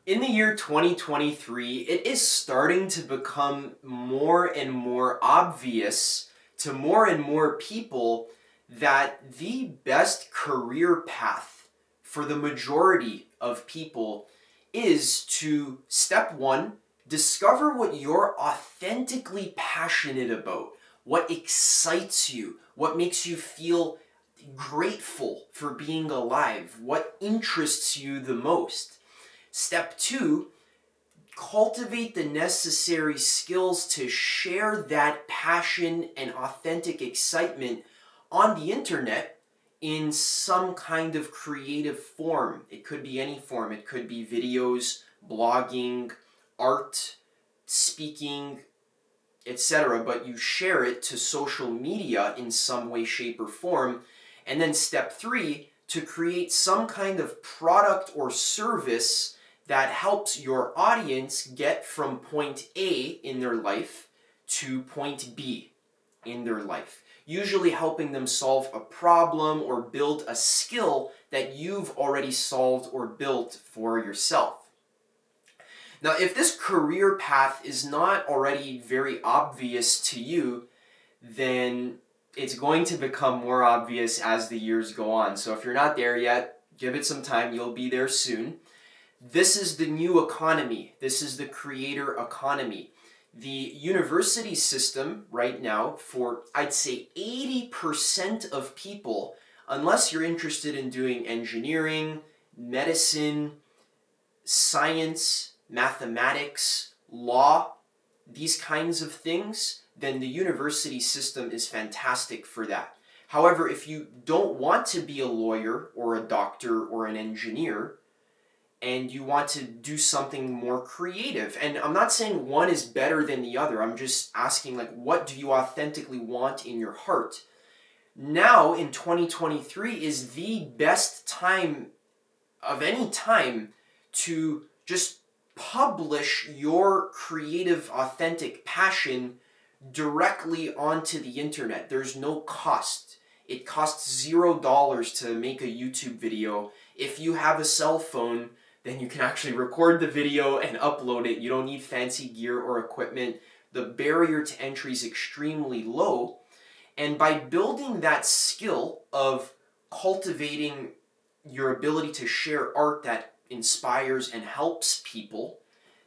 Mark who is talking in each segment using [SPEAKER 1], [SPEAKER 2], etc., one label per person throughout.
[SPEAKER 1] In the year 2023, it is starting to become more and more obvious to more and more people that the best career path for the majority of people is to, step one, discover what you're authentically passionate about, what excites you, what makes you feel grateful for being alive, what interests you the most. Step two, cultivate the necessary skills to share that passion and authentic excitement on the internet in some kind of creative form. It could be any form. It could be videos, blogging, art, speaking, etc. But you share it to social media in some way, shape, or form. And then step three, to create some kind of product or service that helps your audience get from point A in their life to point B in their life. Usually helping them solve a problem or build a skill that you've already solved or built for yourself. Now, if this career path is not already very obvious to you, then it's going to become more obvious as the years go on. So if you're not there yet, give it some time, you'll be there soon. This is the new economy. This is the creator economy. The university system right now, for I'd say 80% of people, unless you're interested in doing engineering, medicine, science, mathematics, law, these kinds of things, then the university system is fantastic for that. However, if you don't want to be a lawyer or a doctor or an engineer, and you want to do something more creative, and I'm not saying one is better than the other, I'm just asking, like, what do you authentically want in your heart? Now in 2023 is the best time of any time to just publish your creative, authentic passion directly onto the internet. There's no cost. It costs $0 to make a YouTube video. If you have a cell phone, then you can actually record the video and upload it. You don't need fancy gear or equipment. The barrier to entry is extremely low. And by building that skill of cultivating your ability to share art that inspires and helps people,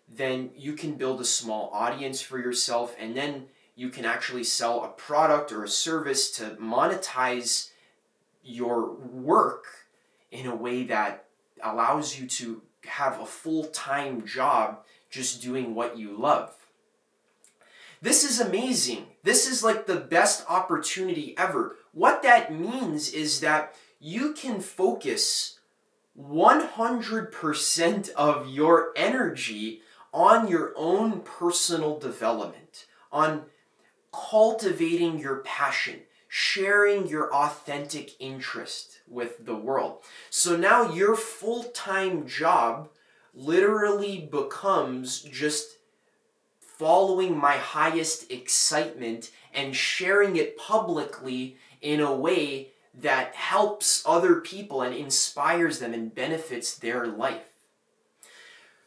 [SPEAKER 1] then you can build a small audience for yourself, and then you can actually sell a product or a service to monetize your work in a way that allows you to have a full-time job just doing what you love. This is amazing. This is like the best opportunity ever. What that means is that you can focus 100% of your energy on your own personal development, on cultivating your passion, sharing your authentic interest with the world. So now your full-time job literally becomes just following my highest excitement and sharing it publicly in a way that helps other people and inspires them and benefits their life.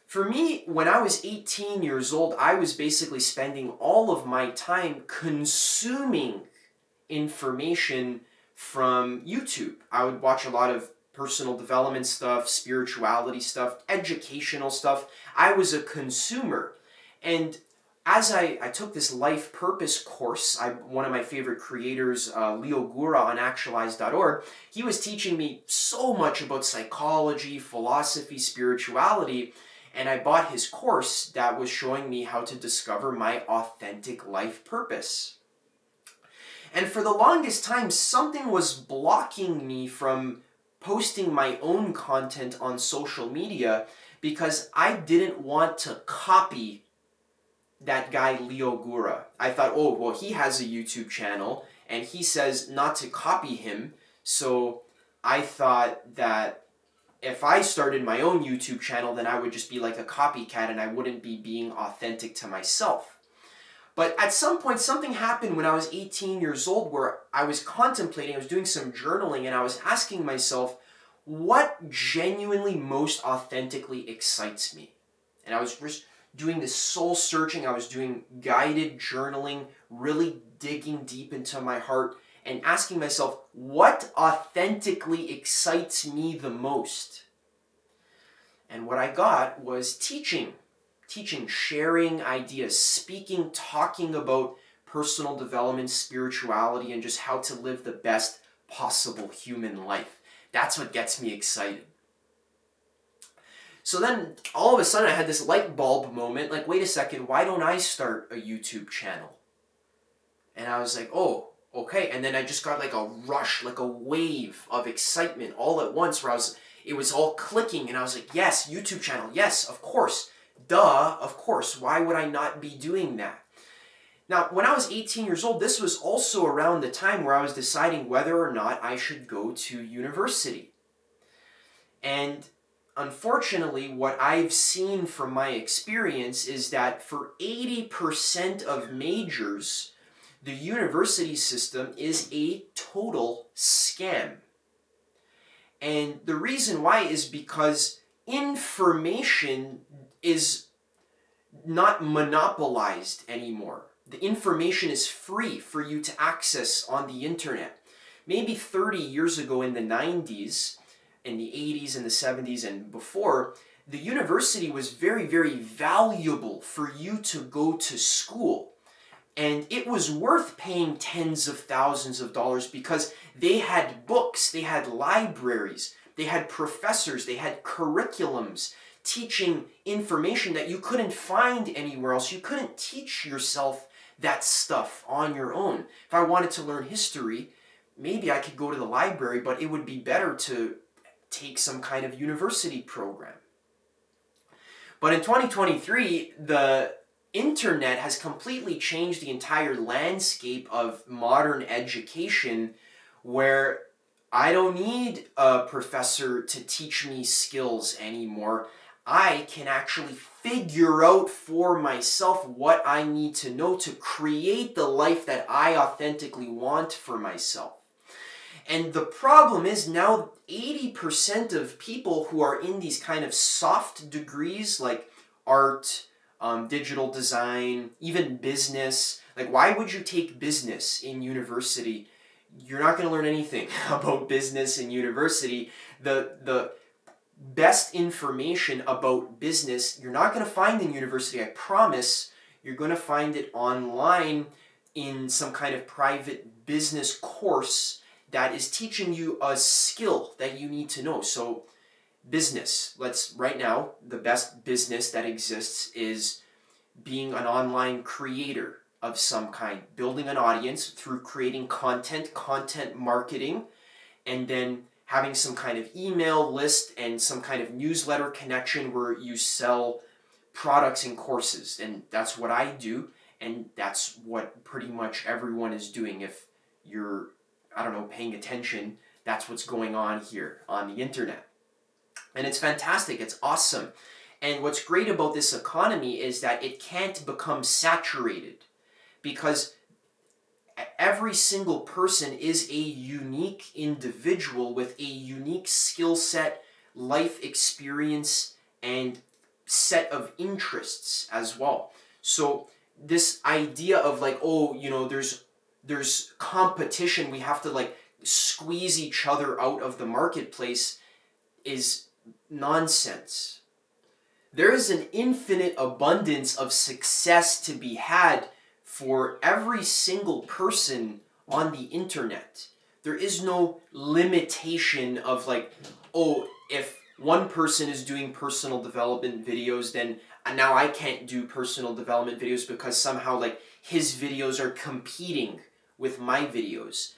[SPEAKER 1] For me, when I was 18 years old, I was basically spending all of my time consuming information from YouTube. I would watch a lot of personal development stuff, spirituality stuff, educational stuff. I was a consumer. And as I took this life purpose course, one of my favorite creators, Leo Gura on actualize.org, he was teaching me so much about psychology, philosophy, spirituality, and I bought his course that was showing me how to discover my authentic life purpose. And for the longest time, something was blocking me from posting my own content on social media because I didn't want to copy that guy Leo Gura. I thought, oh, well, he has a YouTube channel and he says not to copy him. So I thought that if I started my own YouTube channel, then I would just be like a copycat and I wouldn't be being authentic to myself. But at some point, something happened when I was 18 years old where I was contemplating, I was doing some journaling, and I was asking myself, what genuinely most authentically excites me? And I was just doing this soul searching. I was doing guided journaling, really digging deep into my heart and asking myself, what authentically excites me the most? And what I got was teaching, sharing ideas, speaking, talking about personal development, spirituality, and just how to live the best possible human life. That's what gets me excited. So then all of a sudden I had this light bulb moment, like, wait a second, why don't I start a YouTube channel? And I was like, oh, okay. And then I just got like a rush, like a wave of excitement all at once where it was all clicking and I was like, yes, YouTube channel, yes, of course. Duh, of course. Why would I not be doing that? Now, when I was 18 years old, this was also around the time where I was deciding whether or not I should go to university. And unfortunately, what I've seen from my experience is that for 80% of majors, the university system is a total scam. And the reason why is because information is not monopolized anymore. The information is free for you to access on the internet. Maybe 30 years ago in the 90s, in the 80s and the 70s and before, the university was very, very valuable for you to go to school. And it was worth paying tens of thousands of dollars because they had books, they had libraries, they had professors, they had curriculums teaching information that you couldn't find anywhere else. You couldn't teach yourself that stuff on your own. If I wanted to learn history, maybe I could go to the library, but it would be better to take some kind of university program. But in 2023, the internet has completely changed the entire landscape of modern education, where I don't need a professor to teach me skills anymore. I can actually figure out for myself what I need to know to create the life that I authentically want for myself. And the problem is now 80% of people who are in these kind of soft degrees like art, digital design, even business. Like, why would you take business in university? You're not going to learn anything about business in university. The best information about business you're not going to find in university, I promise. You're going to find it online in some kind of private business course that is teaching you a skill that you need to know. So business, right now, the best business that exists is being an online creator of some kind, building an audience through creating content marketing, and then having some kind of email list and some kind of newsletter connection where you sell products and courses. And that's what I do, and that's what pretty much everyone is doing. If you're, paying attention, that's what's going on here on the internet. And it's fantastic, it's awesome. And what's great about this economy is that it can't become saturated, because every single person is a unique individual with a unique skill set, life experience, and set of interests as well. So this idea of like, there's competition, we have to like squeeze each other out of the marketplace, is nonsense. There is an infinite abundance of success to be had for every single person on the internet. There is no limitation of like, if one person is doing personal development videos, then now I can't do personal development videos because somehow like his videos are competing with my videos.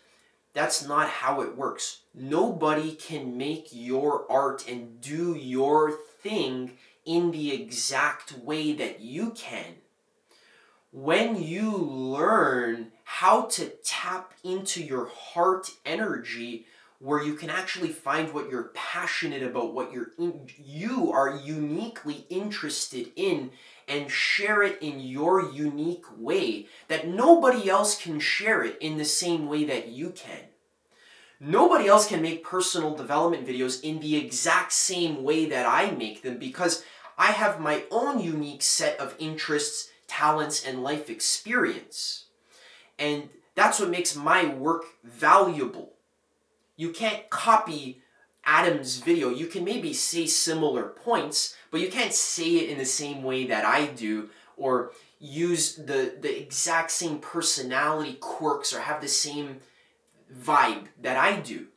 [SPEAKER 1] That's not how it works. Nobody can make your art and do your thing in the exact way that you can. When you learn how to tap into your heart energy, where you can actually find what you're passionate about, what you are uniquely interested in, and share it in your unique way, that nobody else can share it in the same way that you can. Nobody else can make personal development videos in the exact same way that I make them, because I have my own unique set of interests, talents, and life experience. And that's what makes my work valuable. You can't copy Adam's video. You can maybe say similar points, but you can't say it in the same way that I do, or use the exact same personality quirks or have the same vibe that I do.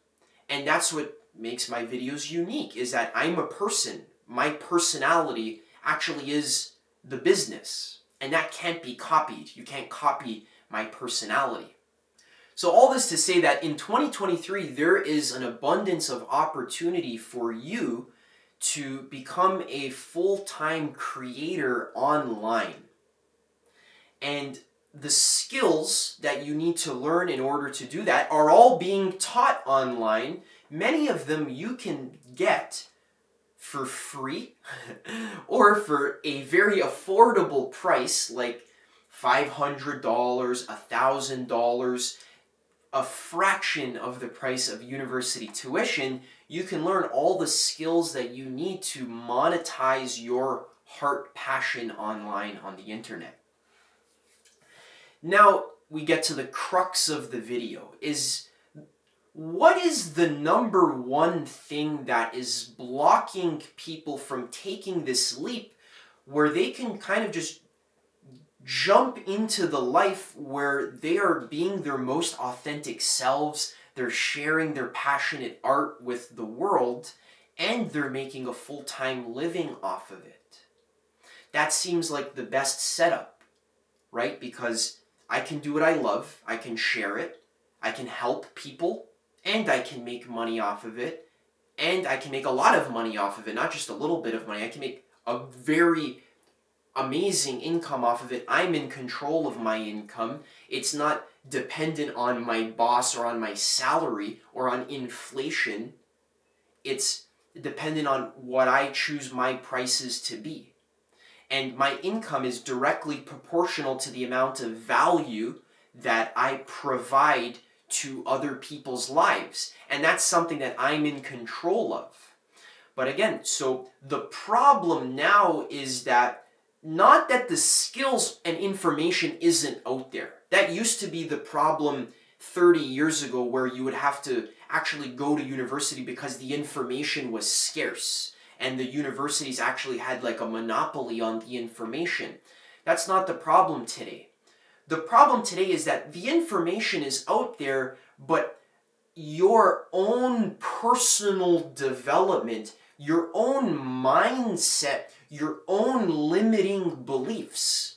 [SPEAKER 1] And that's what makes my videos unique, is that I'm a person. My personality actually is the business, and that can't be copied. You can't copy my personality. So all this to say that in 2023, there is an abundance of opportunity for you to become a full-time creator online. And the skills that you need to learn in order to do that are all being taught online. Many of them you can get for free or for a very affordable price, like $500, $1,000, a fraction of the price of university tuition. You can learn all the skills that you need to monetize your heart passion online on the internet. Now we get to the crux of the video, is what is the number one thing that is blocking people from taking this leap where they can kind of just jump into the life where they are being their most authentic selves, they're sharing their passionate art with the world, and they're making a full-time living off of it? That seems like the best setup, right? Because I can do what I love, I can share it, I can help people, and I can make money off of it, and I can make a lot of money off of it, not just a little bit of money. I can make a very amazing income off of it. I'm in control of my income. It's not dependent on my boss or on my salary or on inflation. It's dependent on what I choose my prices to be. And my income is directly proportional to the amount of value that I provide to other people's lives. And that's something that I'm in control of. But again, so the problem now is that not that the skills and information isn't out there. That used to be the problem 30 years ago, where you would have to actually go to university because the information was scarce and the universities actually had like a monopoly on the information. That's not the problem today. The problem today is that the information is out there, but your own personal development, your own mindset, your own limiting beliefs,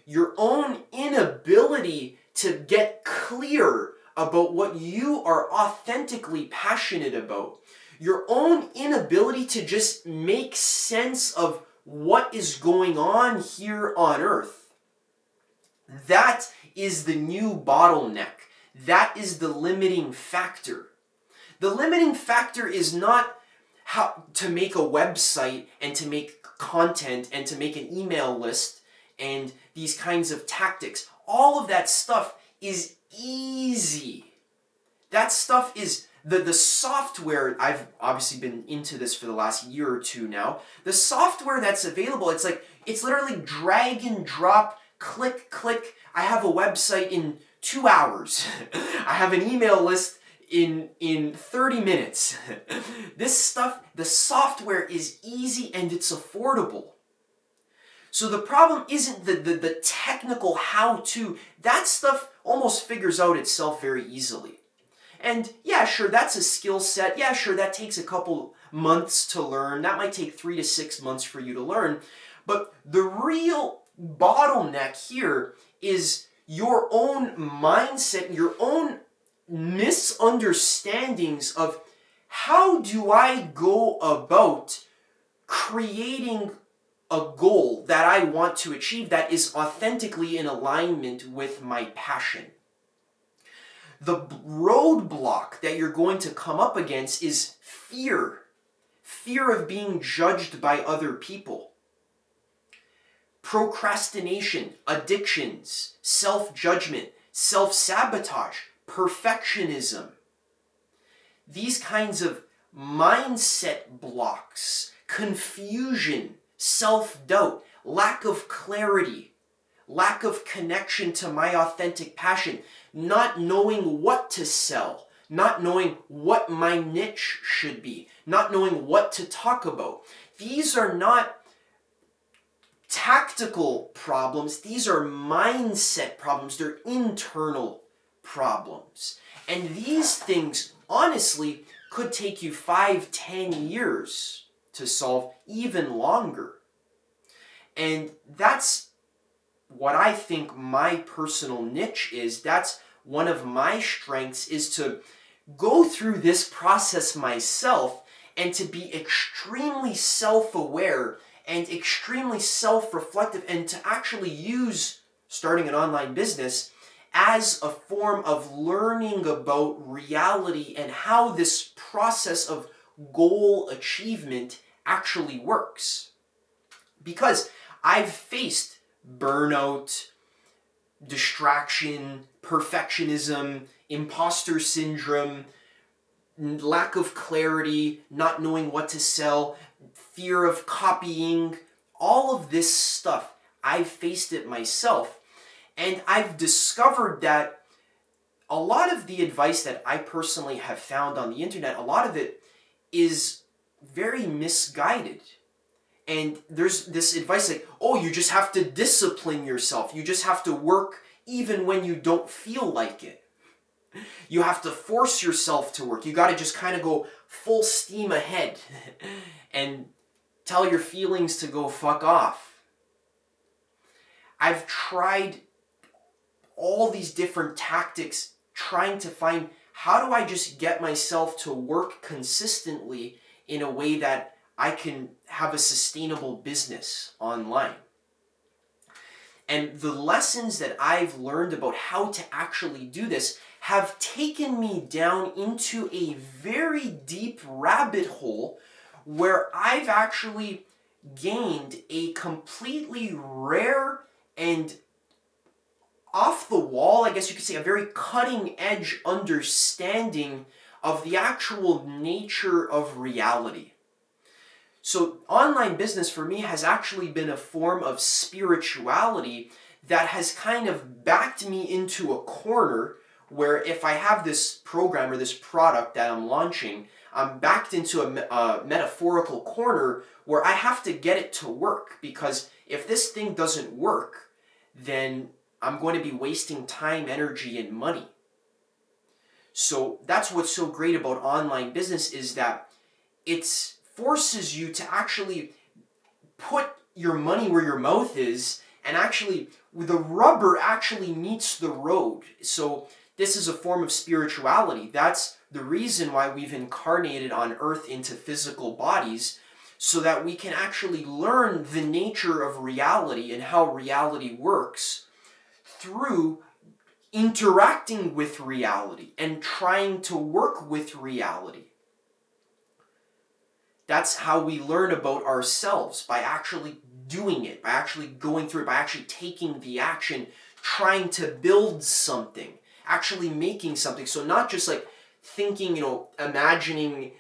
[SPEAKER 1] your own inability to get clear about what you are authentically passionate about, your own inability to just make sense of what is going on here on Earth. That is the new bottleneck. That is the limiting factor. The limiting factor is not how to make a website and to make content and to make an email list and these kinds of tactics. All of that stuff is easy. That stuff is the software. I've obviously been into this for the last year or two now. The software that's available, it's literally drag and drop, click, click. I have a website in 2 hours. I have an email list in 30 minutes. This stuff, the software is easy and it's affordable. So the problem isn't the technical how-to. That stuff almost figures out itself very easily. And yeah, sure, that's a skill set. Yeah, sure, that takes a couple months to learn. That might take 3 to 6 months for you to learn. But the real bottleneck here is your own mindset, your own misunderstandings of how do I go about creating a goal that I want to achieve that is authentically in alignment with my passion. The roadblock that you're going to come up against is fear. Fear of being judged by other people. Procrastination, addictions, self-judgment, self-sabotage, perfectionism. These kinds of mindset blocks, confusion, self-doubt, lack of clarity, lack of connection to my authentic passion, not knowing what to sell, not knowing what my niche should be, not knowing what to talk about. These are not tactical problems, these are mindset problems, they're internal problems. And these things, honestly, could take you 5-10 years to solve, even longer. And that's what I think my personal niche is. That's one of my strengths, is to go through this process myself and to be extremely self-aware and extremely self-reflective, and to actually use starting an online business as a form of learning about reality and how this process of goal achievement actually works. Because I've faced burnout, distraction, perfectionism, imposter syndrome, lack of clarity, not knowing what to sell, fear of copying, all of this stuff. I've faced it myself, and I've discovered that a lot of the advice that I personally have found on the internet, a lot of it is very misguided. And there's this advice like, oh, you just have to discipline yourself. You just have to work even when you don't feel like it. You have to force yourself to work. You got to just kind of go full steam ahead and tell your feelings to go fuck off. I've tried all these different tactics trying to find, how do I just get myself to work consistently in a way that I can have a sustainable business online. And the lessons that I've learned about how to actually do this have taken me down into a very deep rabbit hole where I've actually gained a completely rare and off the wall, I guess you could say, a very cutting edge understanding of the actual nature of reality. So online business for me has actually been a form of spirituality that has kind of backed me into a corner where if I have this program or this product that I'm launching, I'm backed into a metaphorical corner where I have to get it to work, because if this thing doesn't work, then I'm going to be wasting time, energy, and money. So that's what's so great about online business, is that it forces you to actually put your money where your mouth is, and actually the rubber actually meets the road. So this is a form of spirituality. That's the reason why we've incarnated on earth into physical bodies, so that we can actually learn the nature of reality and how reality works through interacting with reality and trying to work with reality. That's how we learn about ourselves, by actually doing it, by actually going through it, by actually taking the action, trying to build something, actually making something. So not just like thinking, imagining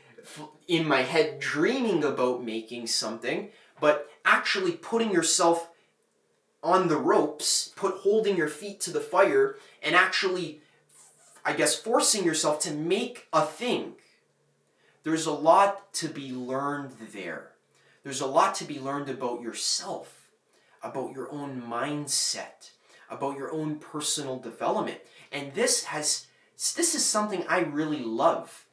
[SPEAKER 1] in my head, dreaming about making something, but actually putting yourself on the ropes, holding your feet to the fire, and actually, I guess, forcing yourself to make a thing. There's a lot to be learned there. There's a lot to be learned about yourself, about your own mindset, about your own personal development. And this is something I really love.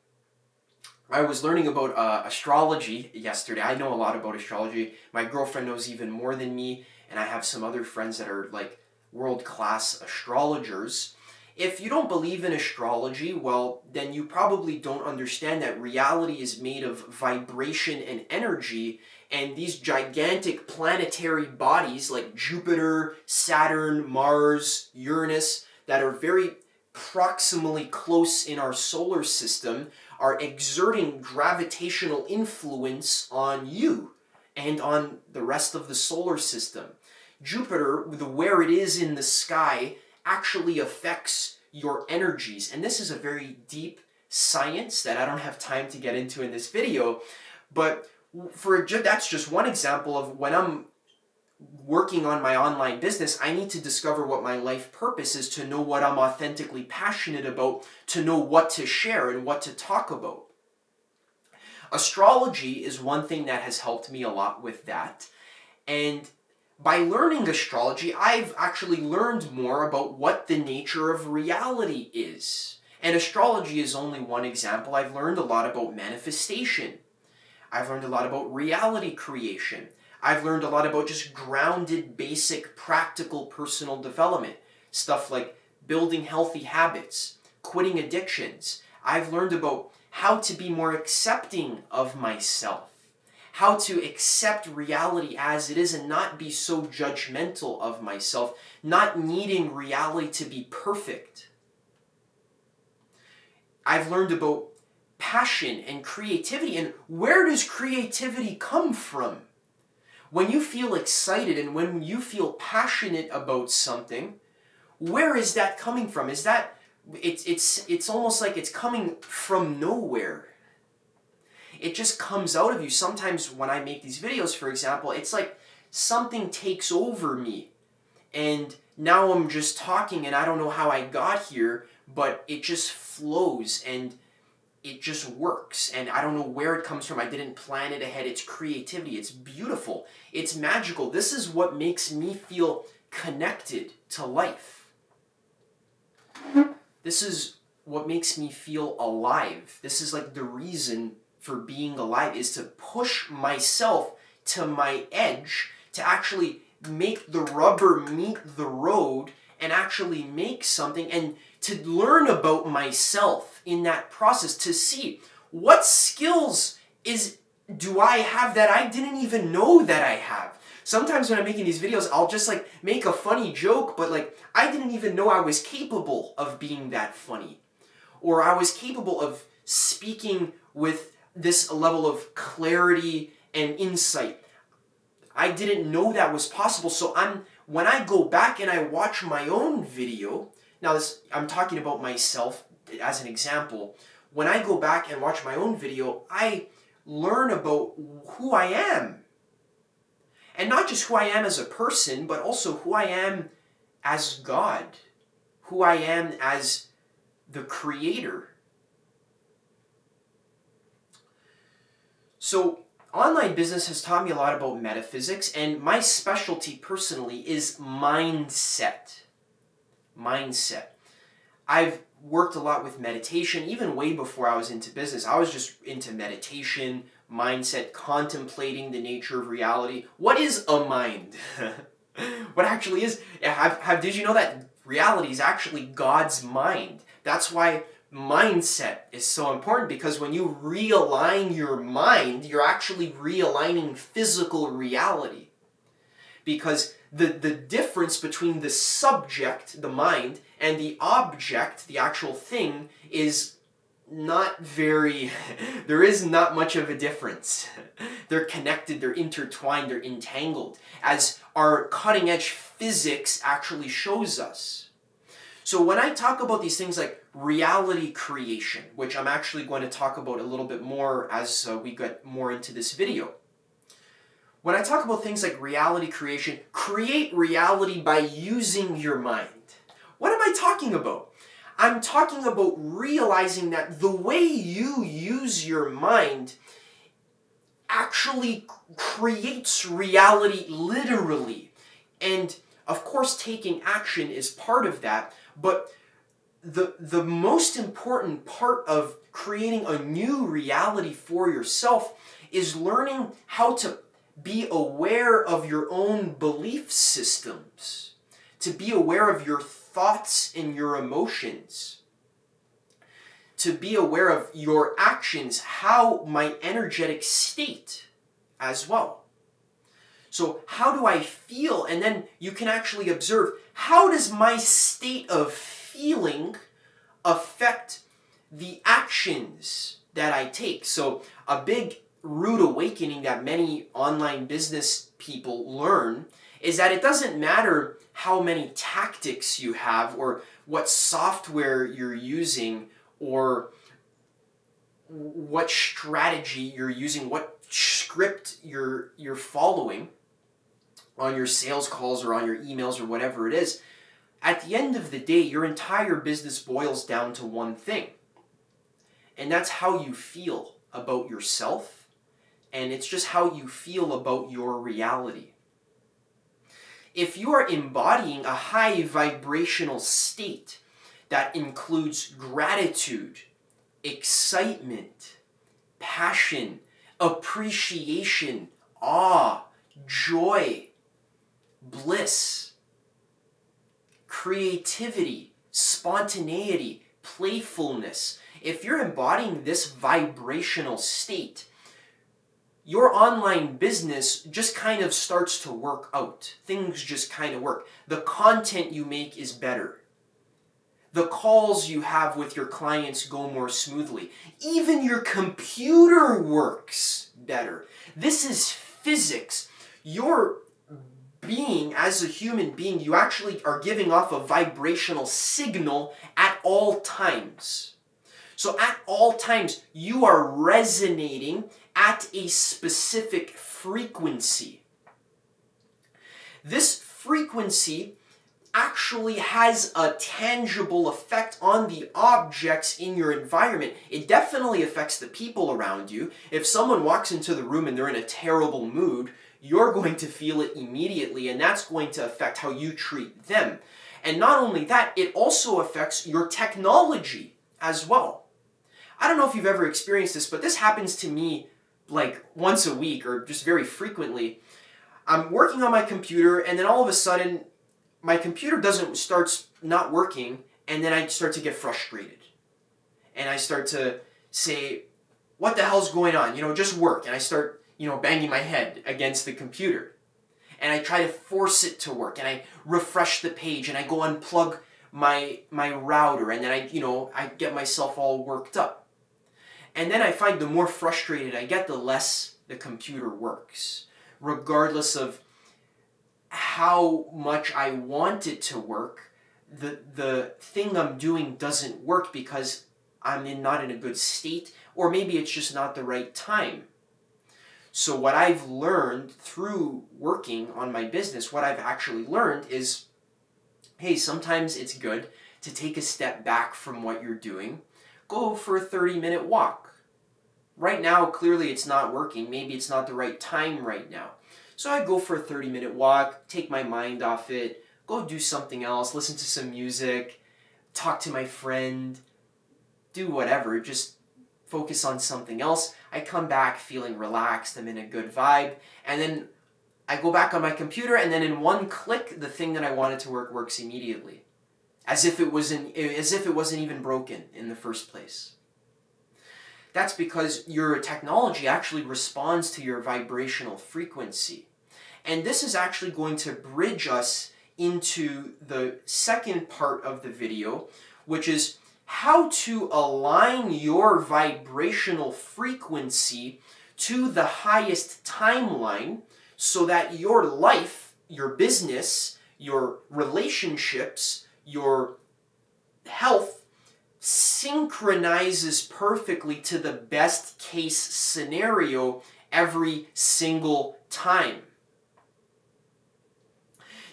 [SPEAKER 1] I was learning about astrology yesterday. I know a lot about astrology. My girlfriend knows even more than me, and I have some other friends that are like world-class astrologers. If you don't believe in astrology, well, then you probably don't understand that reality is made of vibration and energy, and these gigantic planetary bodies like Jupiter, Saturn, Mars, Uranus, that are very proximally close in our solar system, are exerting gravitational influence on you and on the rest of the solar system. Jupiter, where it is in the sky, actually affects your energies. And this is a very deep science that I don't have time to get into in this video. But That's just one example of when I'm working on my online business, I need to discover what my life purpose is, to know what I'm authentically passionate about, to know what to share and what to talk about. Astrology is one thing that has helped me a lot with that. And by learning astrology, I've actually learned more about what the nature of reality is. And astrology is only one example. I've learned a lot about manifestation. I've learned a lot about reality creation. I've learned a lot about just grounded, basic, practical personal development. Stuff like building healthy habits, quitting addictions. I've learned about how to be more accepting of myself, how to accept reality as it is and not be so judgmental of myself, not needing reality to be perfect. I've learned about passion and creativity, and where does creativity come from? When you feel excited and when you feel passionate about something, where is that coming from? Is that it's almost like it's coming from nowhere. It just comes out of you. Sometimes when I make these videos, for example, it's like something takes over me. And now I'm just talking and I don't know how I got here, but it just flows and it just works. And I don't know where it comes from. I didn't plan it ahead. It's creativity. It's beautiful. It's magical. This is what makes me feel connected to life. This is what makes me feel alive. This is like the reason for being alive, is to push myself to my edge, to actually make the rubber meet the road and actually make something, and to learn about myself in that process, to see what skills do I have that I didn't even know that I have. Sometimes when I'm making these videos, I'll just like make a funny joke, but like I didn't even know I was capable of being that funny. Or I was capable of speaking with this level of clarity and insight. I didn't know that was possible. So when I go back and I watch my own video, now I'm talking about myself as an example. When I go back and watch my own video, I learn about who I am. And not just who I am as a person, but also who I am as God, who I am as the Creator. So online business has taught me a lot about metaphysics, and my specialty personally is mindset. Mindset. I've worked a lot with meditation, even way before I was into business. I was just into meditation, mindset, contemplating the nature of reality. What is a mind? What actually is? Did you know that reality is actually God's mind? That's why mindset is so important, because when you realign your mind, you're actually realigning physical reality. Because the difference between the subject, the mind, and the object, the actual thing, is not very, there is not much of a difference. They're connected, they're intertwined, they're entangled, as our cutting edge physics actually shows us. So when I talk about these things like reality creation, which I'm actually going to talk about a little bit more as we get more into this video. When I talk about things like reality creation, create reality by using your mind. What am I talking about? I'm talking about realizing that the way you use your mind actually creates reality literally. And of course, taking action is part of that, but the most important part of creating a new reality for yourself is learning how to be aware of your own belief systems, to be aware of your thoughts and your emotions, to be aware of your actions, how my energetic state as well. So how do I feel? And then you can actually observe, how does my state of feeling affect the actions that I take? So a big rude awakening that many online business people learn is that it doesn't matter how many tactics you have or what software you're using or what strategy you're using, what script you're following on your sales calls or on your emails or whatever it is, at the end of the day, your entire business boils down to one thing. And that's how you feel about yourself, and it's just how you feel about your reality. If you are embodying a high vibrational state that includes gratitude, excitement, passion, appreciation, awe, joy, bliss, creativity, spontaneity, playfulness, if you're embodying this vibrational state, your online business just kind of starts to work out. Things just kind of work. The content you make is better. The calls you have with your clients go more smoothly. Even your computer works better. This is physics. Your being, as a human being, you actually are giving off a vibrational signal at all times. So at all times, you are resonating at a specific frequency. This frequency actually has a tangible effect on the objects in your environment. It definitely affects the people around you. If someone walks into the room and they're in a terrible mood, you're going to feel it immediately, and that's going to affect how you treat them. And not only that, it also affects your technology as well. I don't know if you've ever experienced this, but this happens to me like once a week or just very frequently. I'm working on my computer, and then all of a sudden my computer starts not working, and then I start to get frustrated. And I start to say, what the hell's going on? Just work. And I start, banging my head against the computer. And I try to force it to work, and I refresh the page, and I go unplug my router, and then I get myself all worked up. And then I find the more frustrated I get, the less the computer works, regardless of how much I want it to work. The thing I'm doing doesn't work because I'm not in a good state, or maybe it's just not the right time. So what I've learned through working on my business, what I've actually learned is, hey, sometimes it's good to take a step back from what you're doing. Go for a 30-minute walk. Right now, clearly it's not working. Maybe it's not the right time right now. So I go for a 30-minute walk, take my mind off it, go do something else, listen to some music, talk to my friend, do whatever, just focus on something else. I come back feeling relaxed, I'm in a good vibe, and then I go back on my computer, and then in one click, the thing that I wanted to work works immediately. As if it wasn't even broken in the first place. That's because your technology actually responds to your vibrational frequency. And this is actually going to bridge us into the second part of the video, which is how to align your vibrational frequency to the highest timeline so that your life, your business, your relationships, your health synchronizes perfectly to the best case scenario every single time.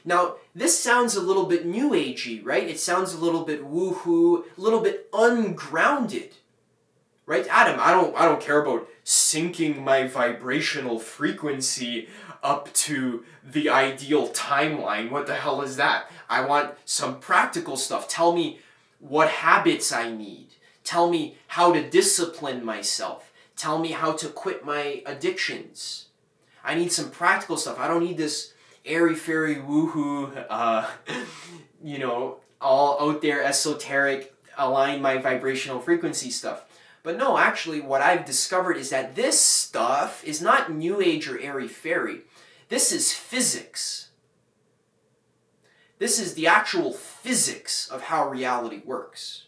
[SPEAKER 1] Now, this sounds a little bit new agey, right? It sounds a little bit woohoo, a little bit ungrounded. Right, Adam, I don't care about syncing my vibrational frequency up to the ideal timeline. What the hell is that? I want some practical stuff. Tell me what habits I need. Tell me how to discipline myself. Tell me how to quit my addictions. I need some practical stuff. I don't need this airy-fairy woohoo, all out there esoteric, align my vibrational frequency stuff. But no, actually, what I've discovered is that this stuff is not new age or airy-fairy. This is physics. This is the actual physics of how reality works.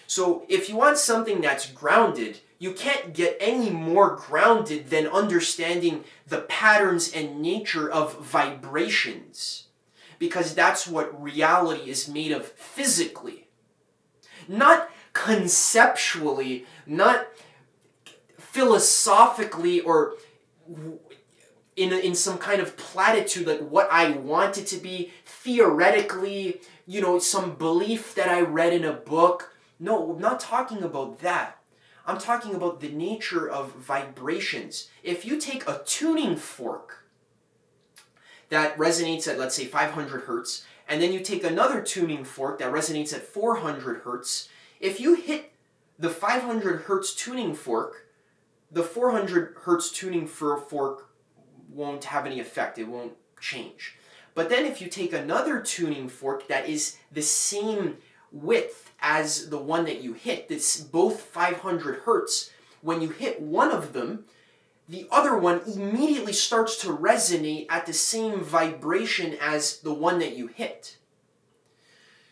[SPEAKER 1] So if you want something that's grounded, you can't get any more grounded than understanding the patterns and nature of vibrations. Because that's what reality is made of physically. Not conceptually, not philosophically or in some kind of platitude, like what I want it to be, theoretically, some belief that I read in a book. No, I'm not talking about that. I'm talking about the nature of vibrations. If you take a tuning fork that resonates at, let's say, 500 hertz, and then you take another tuning fork that resonates at 400 hertz, if you hit the 500 hertz tuning fork, the 400 hertz tuning fork won't have any effect. It won't change. But then if you take another tuning fork that is the same width as the one that you hit, that's both 500 hertz, when you hit one of them, the other one immediately starts to resonate at the same vibration as the one that you hit.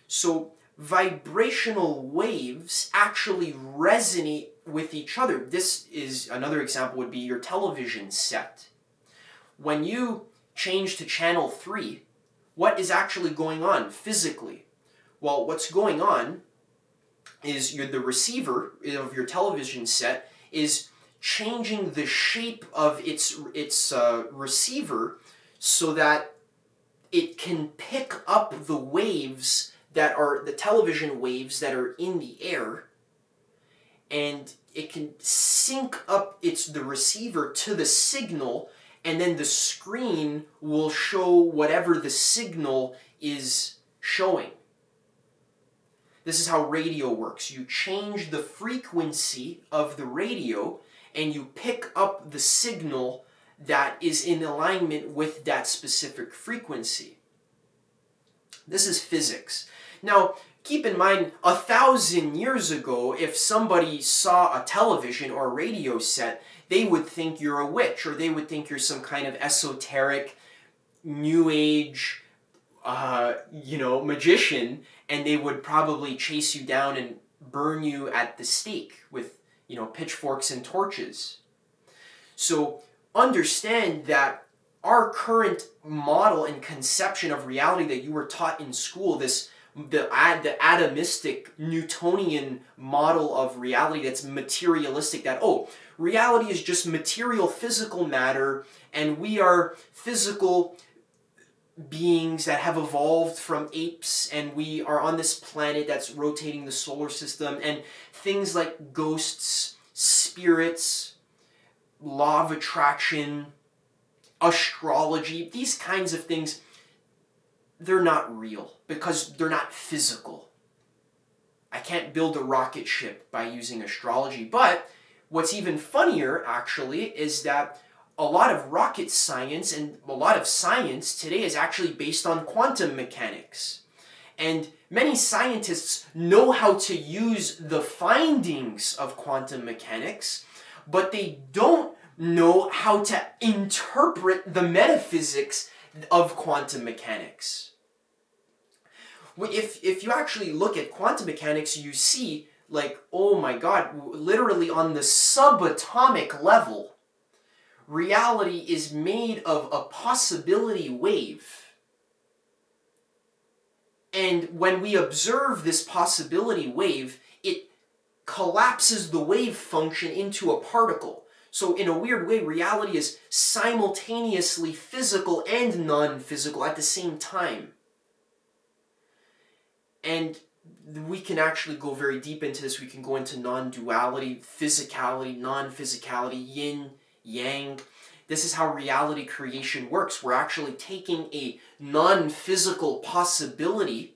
[SPEAKER 1] So vibrational waves actually resonate with each other. This is another example would be your television set. When you change to channel 3, what is actually going on physically? Well, what's going on is the receiver of your television set is changing the shape of its receiver so that it can pick up the waves that are the television waves that are in the air, and it can sync up the receiver to the signal, and then the screen will show whatever the signal is showing. This is how radio works. You change the frequency of the radio and you pick up the signal that is in alignment with that specific frequency. This is physics. Now, keep in mind, 1,000 years ago, if somebody saw a television or a radio set, they would think you're a witch, or they would think you're some kind of esoteric, new age, magician, and they would probably chase you down and burn you at the stake with, pitchforks and torches. So understand that our current model and conception of reality that you were taught in school, the atomistic Newtonian model of reality that's materialistic, that, reality is just material physical matter, and we are physical beings that have evolved from apes, and we are on this planet that's rotating the solar system, and things like ghosts, spirits, law of attraction, astrology, these kinds of things, they're not real because they're not physical. I can't build a rocket ship by using astrology. But what's even funnier, actually, is that a lot of rocket science and a lot of science today is actually based on quantum mechanics. And many scientists know how to use the findings of quantum mechanics, but they don't know how to interpret the metaphysics of quantum mechanics. If you actually look at quantum mechanics, you see, like, oh my God, literally on the subatomic level, reality is made of a possibility wave. And when we observe this possibility wave, it collapses the wave function into a particle. So in a weird way, reality is simultaneously physical and non-physical at the same time. And we can actually go very deep into this. We can go into non-duality, physicality, non-physicality, yin, yang. This is how reality creation works. We're actually taking a non-physical possibility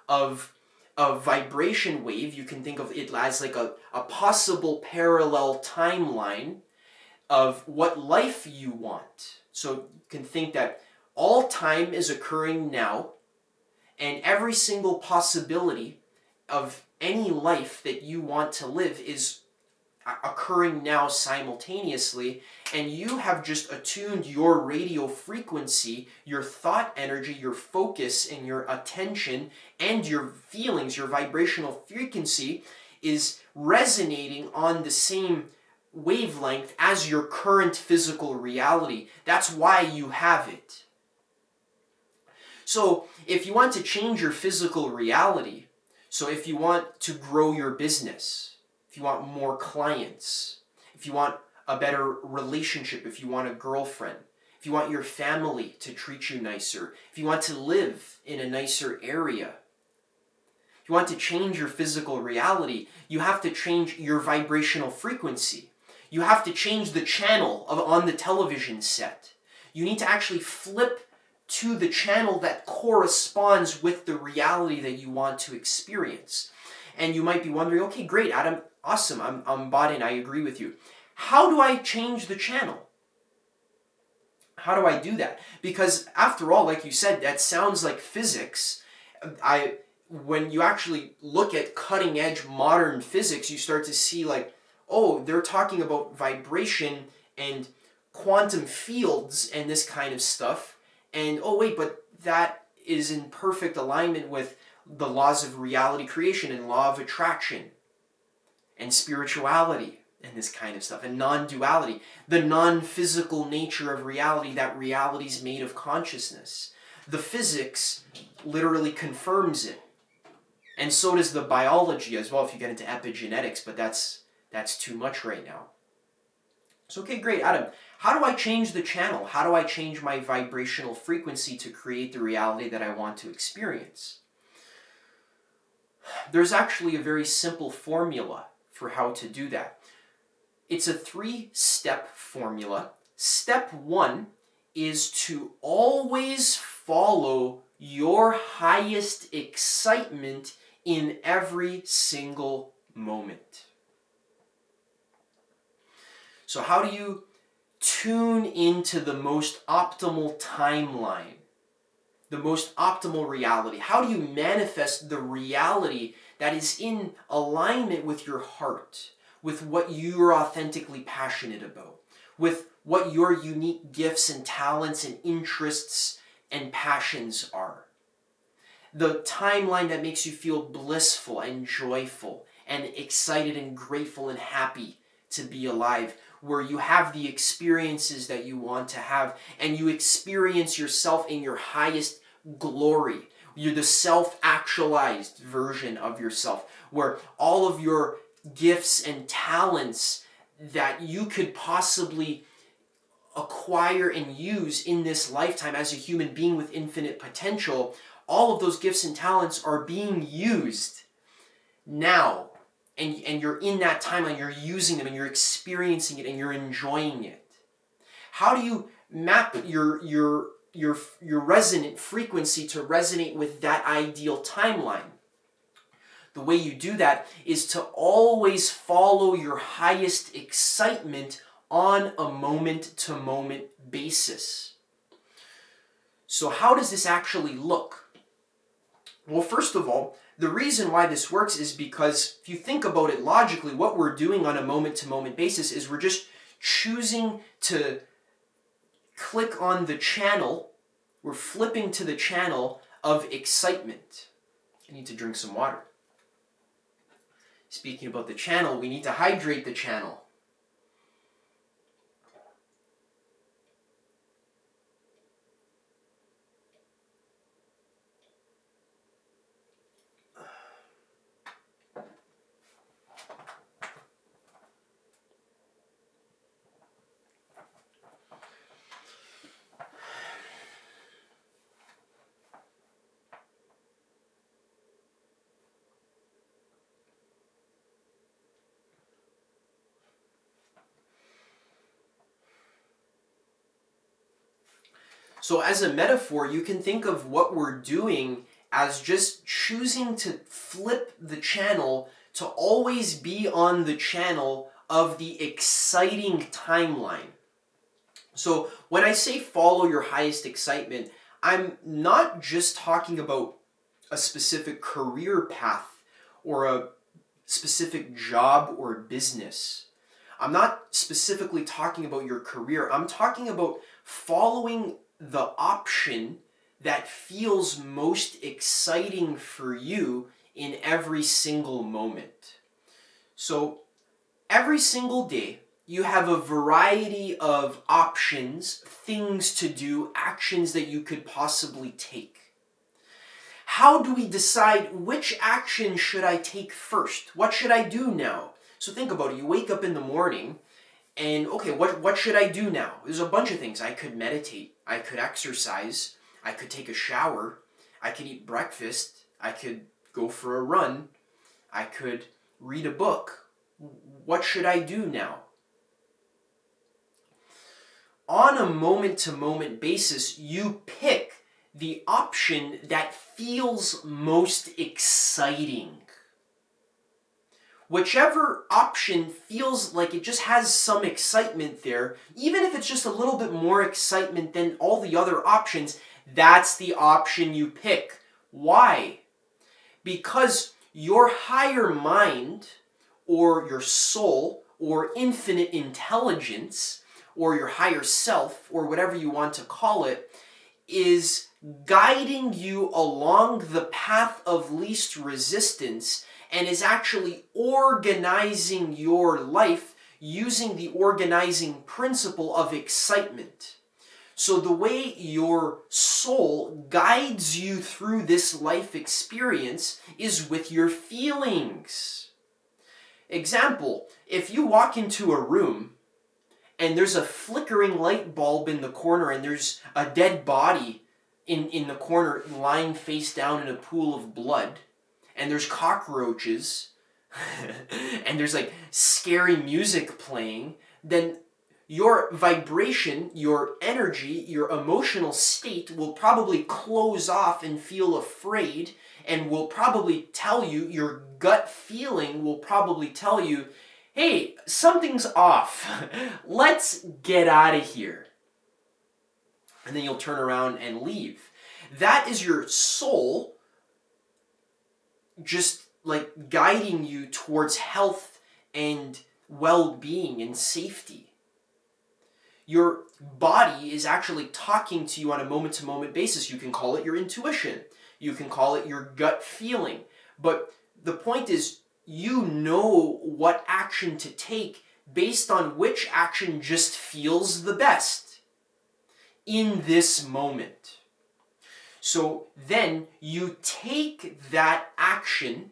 [SPEAKER 1] of a vibration wave. You can think of it as like a possible parallel timeline of what life you want. So you can think that all time is occurring now, and every single possibility of any life that you want to live is occurring now simultaneously, and you have just attuned your radio frequency, your thought energy, your focus, and your attention, and your feelings, your vibrational frequency is resonating on the same wavelength as your current physical reality. That's why you have it. So if you want to change your physical reality, so if you want to grow your business, if you want more clients, if you want a better relationship, if you want a girlfriend, if you want your family to treat you nicer, if you want to live in a nicer area, if you want to change your physical reality, you have to change your vibrational frequency. You have to change the channel on the television set. You need to actually flip to the channel that corresponds with the reality that you want to experience. And you might be wondering, okay, great, Adam, awesome, I'm bought in, I agree with you. How do I change the channel? How do I do that? Because after all, like you said, that sounds like physics. When you actually look at cutting edge modern physics, you start to see like, oh, they're talking about vibration and quantum fields and this kind of stuff. And oh wait, but that is in perfect alignment with the laws of reality creation and law of attraction and spirituality and this kind of stuff, and non-duality, the non-physical nature of reality, that reality is made of consciousness. The physics literally confirms it. And so does the biology as well, if you get into epigenetics, but that's too much right now. So okay, great, Adam, how do I change the channel? How do I change my vibrational frequency to create the reality that I want to experience? There's actually a very simple formula for how to do that. It's a 3-step formula. Step 1 is to always follow your highest excitement in every single moment. So how do you tune into the most optimal timeline, the most optimal reality? How do you manifest the reality that is in alignment with your heart, with what you're authentically passionate about, with what your unique gifts and talents and interests and passions are? The timeline that makes you feel blissful and joyful and excited and grateful and happy to be alive, where you have the experiences that you want to have and you experience yourself in your highest glory. You're the self-actualized version of yourself, where all of your gifts and talents that you could possibly acquire and use in this lifetime as a human being with infinite potential, all of those gifts and talents are being used now. And you're in that timeline, you're using them and you're experiencing it and you're enjoying it. How do you map your resonant frequency to resonate with that ideal timeline? The way you do that is to always follow your highest excitement on a moment-to-moment basis. So how does this actually look? Well, first of all, the reason why this works is because if you think about it logically, what we're doing on a moment-to-moment basis is we're just choosing to click on the channel, we're flipping to the channel of excitement. I need to drink some water. Speaking about the channel, we need to hydrate the channel. So as a metaphor, you can think of what we're doing as just choosing to flip the channel to always be on the channel of the exciting timeline. So when I say follow your highest excitement, I'm not just talking about a specific career path or a specific job or business. I'm not specifically talking about your career. I'm talking about following the option that feels most exciting for you in every single moment. So every single day, you have a variety of options, things to do, actions that you could possibly take. How do we decide which action should I take first? What should I do now? So think about it. You wake up in the morning And okay, what should I do now? There's a bunch of things. I could meditate, I could exercise, I could take a shower, I could eat breakfast, I could go for a run, I could read a book. What should I do now? On a moment-to-moment basis, you pick the option that feels most exciting. Whichever option feels like it just has some excitement there, even if it's just a little bit more excitement than all the other options, that's the option you pick. Why? Because your higher mind, or your soul, or infinite intelligence, or your higher self, or whatever you want to call it, is guiding you along the path of least resistance and is actually organizing your life using the organizing principle of excitement. So the way your soul guides you through this life experience is with your feelings. Example, if you walk into a room and there's a flickering light bulb in the corner and there's a dead body in the corner lying face down in a pool of blood, and there's cockroaches, and there's like scary music playing, then your vibration, your energy, your emotional state will probably close off and feel afraid, and will probably tell you, your gut feeling will probably tell you, hey, something's off. Let's get out of here. And then you'll turn around and leave. That is your soul just like guiding you towards health and well-being and safety. Your body is actually talking to you on a moment-to-moment basis. You can call it your intuition. You can call it your gut feeling. But the point is, you know what action to take based on which action just feels the best in this moment. So then you take that action,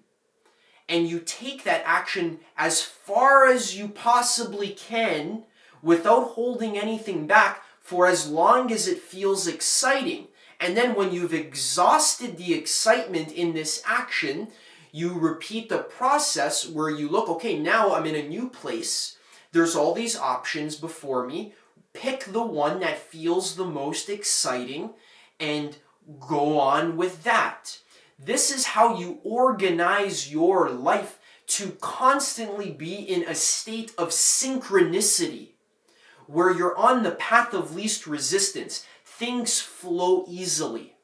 [SPEAKER 1] and you take that action as far as you possibly can without holding anything back for as long as it feels exciting. And then when you've exhausted the excitement in this action, you repeat the process where you look, okay, now I'm in a new place. There's all these options before me. Pick the one that feels the most exciting and go on with that. This is how you organize your life to constantly be in a state of synchronicity, where you're on the path of least resistance. Things flow easily.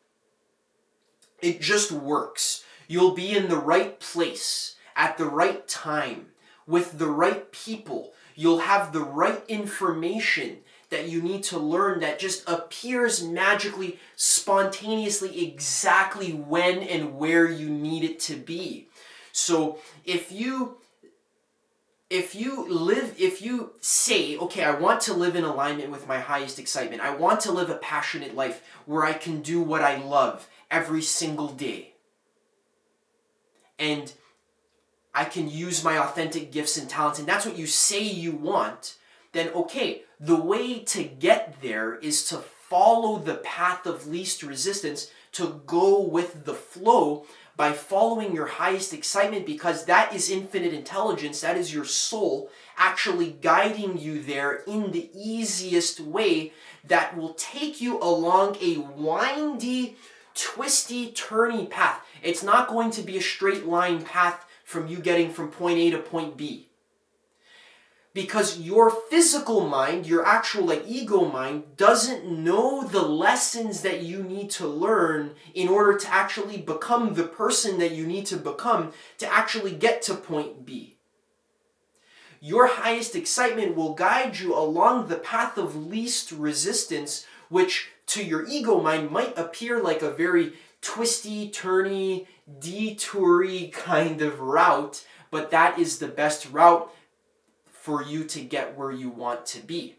[SPEAKER 1] It just works. You'll be in the right place at the right time with the right people. You'll have the right information that you need to learn that just appears magically, spontaneously, exactly when and where you need it to be. So if you say, okay, I want to live in alignment with my highest excitement. I want to live a passionate life where I can do what I love every single day. And I can use my authentic gifts and talents, and that's what you say you want, then okay, the way to get there is to follow the path of least resistance, to go with the flow by following your highest excitement, because that is infinite intelligence, that is your soul actually guiding you there in the easiest way that will take you along a windy, twisty, turny path. It's not going to be a straight line path from you getting from point A to point B. Because your physical mind, your actual ego mind, doesn't know the lessons that you need to learn in order to actually become the person that you need to become to actually get to point B. Your highest excitement will guide you along the path of least resistance, which to your ego mind might appear like a very twisty, turny, detoury kind of route, but that is the best route for you to get where you want to be.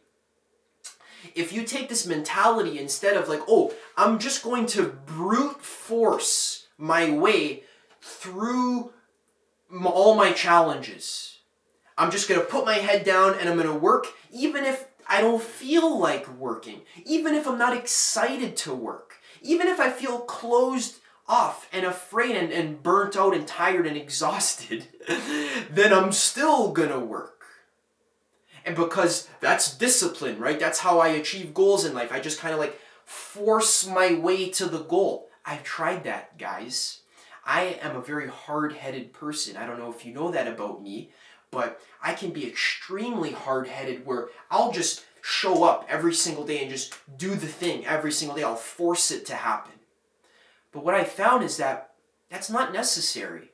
[SPEAKER 1] If you take this mentality instead of like, oh, I'm just going to brute force my way through all my challenges. I'm just going to put my head down and I'm going to work even if I don't feel like working, even if I'm not excited to work, even if I feel closed off and afraid and burnt out and tired and exhausted, then I'm still going to work. And because that's discipline, right? That's how I achieve goals in life. I just kind of like force my way to the goal. I've tried that, guys. I am a very hard-headed person. I don't know if you know that about me, but I can be extremely hard-headed where I'll just show up every single day and just do the thing every single day. I'll force it to happen. But what I found is that that's not necessary.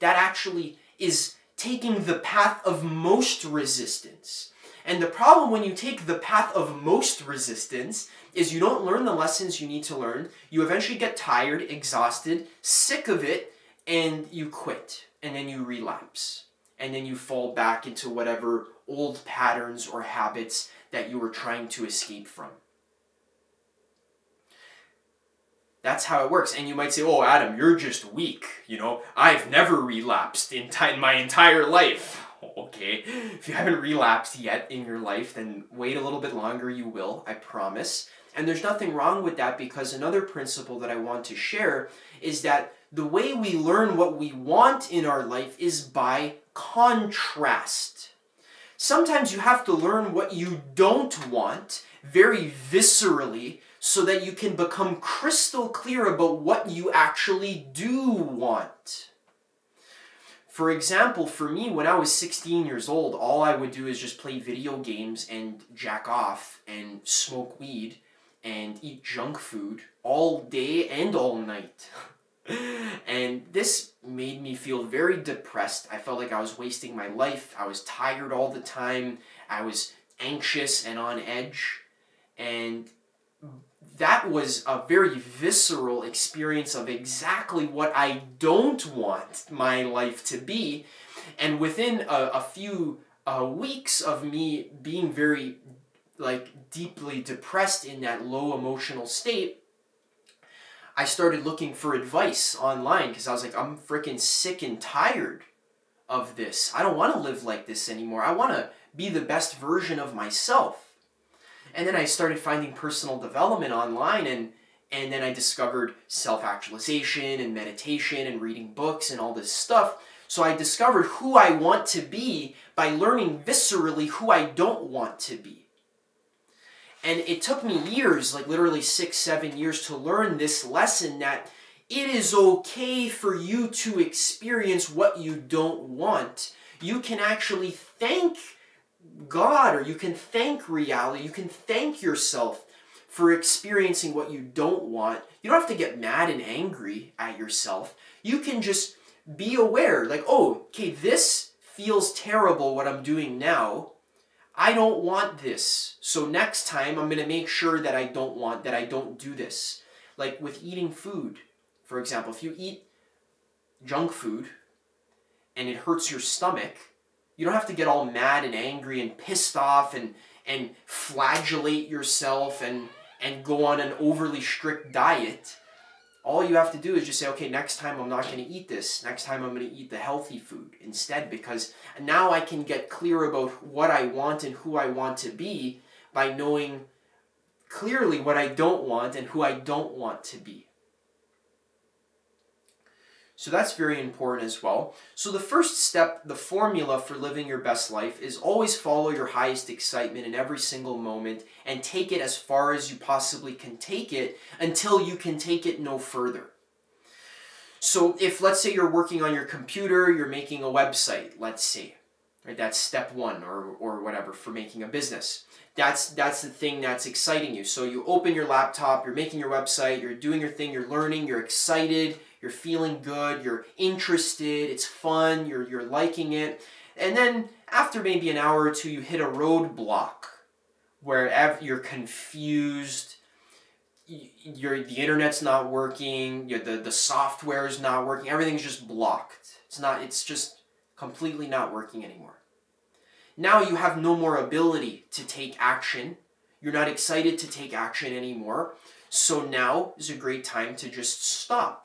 [SPEAKER 1] That actually is taking the path of most resistance. And the problem when you take the path of most resistance is you don't learn the lessons you need to learn. You eventually get tired, exhausted, sick of it, and you quit. And then you relapse. And then you fall back into whatever old patterns or habits that you were trying to escape from. That's how it works. And you might say, oh, Adam, you're just weak. I've never relapsed in my entire life. Okay, if you haven't relapsed yet in your life, then wait a little bit longer, you will, I promise. And there's nothing wrong with that, because another principle that I want to share is that the way we learn what we want in our life is by contrast. Sometimes you have to learn what you don't want very viscerally so that you can become crystal clear about what you actually do want. For example, for me, when I was 16 years old, all I would do is just play video games and jack off and smoke weed and eat junk food all day and all night. And this made me feel very depressed. I felt like I was wasting my life. I was tired all the time. I was anxious and on edge. And that was a very visceral experience of exactly what I don't want my life to be. And within a few weeks of me being very deeply depressed in that low emotional state, I started looking for advice online because I was like, I'm freaking sick and tired of this. I don't want to live like this anymore. I want to be the best version of myself. And then I started finding personal development online, and then I discovered self-actualization and meditation and reading books and all this stuff. So I discovered who I want to be by learning viscerally who I don't want to be. And it took me years, like literally 6-7 years, to learn this lesson that it is okay for you to experience what you don't want. You can actually thank God, or you can thank reality, you can thank yourself for experiencing what you don't want. You don't have to get mad and angry at yourself. You can just be aware, like, oh, okay, this feels terrible what I'm doing now. I don't want this. So next time I'm going to make sure that I don't do this. Like with eating food, for example, if you eat junk food and it hurts your stomach, you don't have to get all mad and angry and pissed off and flagellate yourself and go on an overly strict diet. All you have to do is just say, okay, next time I'm not going to eat this. Next time I'm going to eat the healthy food instead, because now I can get clear about what I want and who I want to be by knowing clearly what I don't want and who I don't want to be. So that's very important as well. So the first step, the formula for living your best life, is always follow your highest excitement in every single moment and take it as far as you possibly can take it until you can take it no further. So if, let's say, you're working on your computer, you're making a website, let's say, right? That's step one or whatever for making a business. That's the thing that's exciting you. So you open your laptop, you're making your website, you're doing your thing, you're learning, you're excited, you're feeling good, you're interested, it's fun, you're liking it. And then after maybe an hour or two, you hit a roadblock where you're confused, the internet's not working, the software is not working, everything's just blocked. It's just completely not working anymore. Now you have no more ability to take action. You're not excited to take action anymore. So now is a great time to just stop.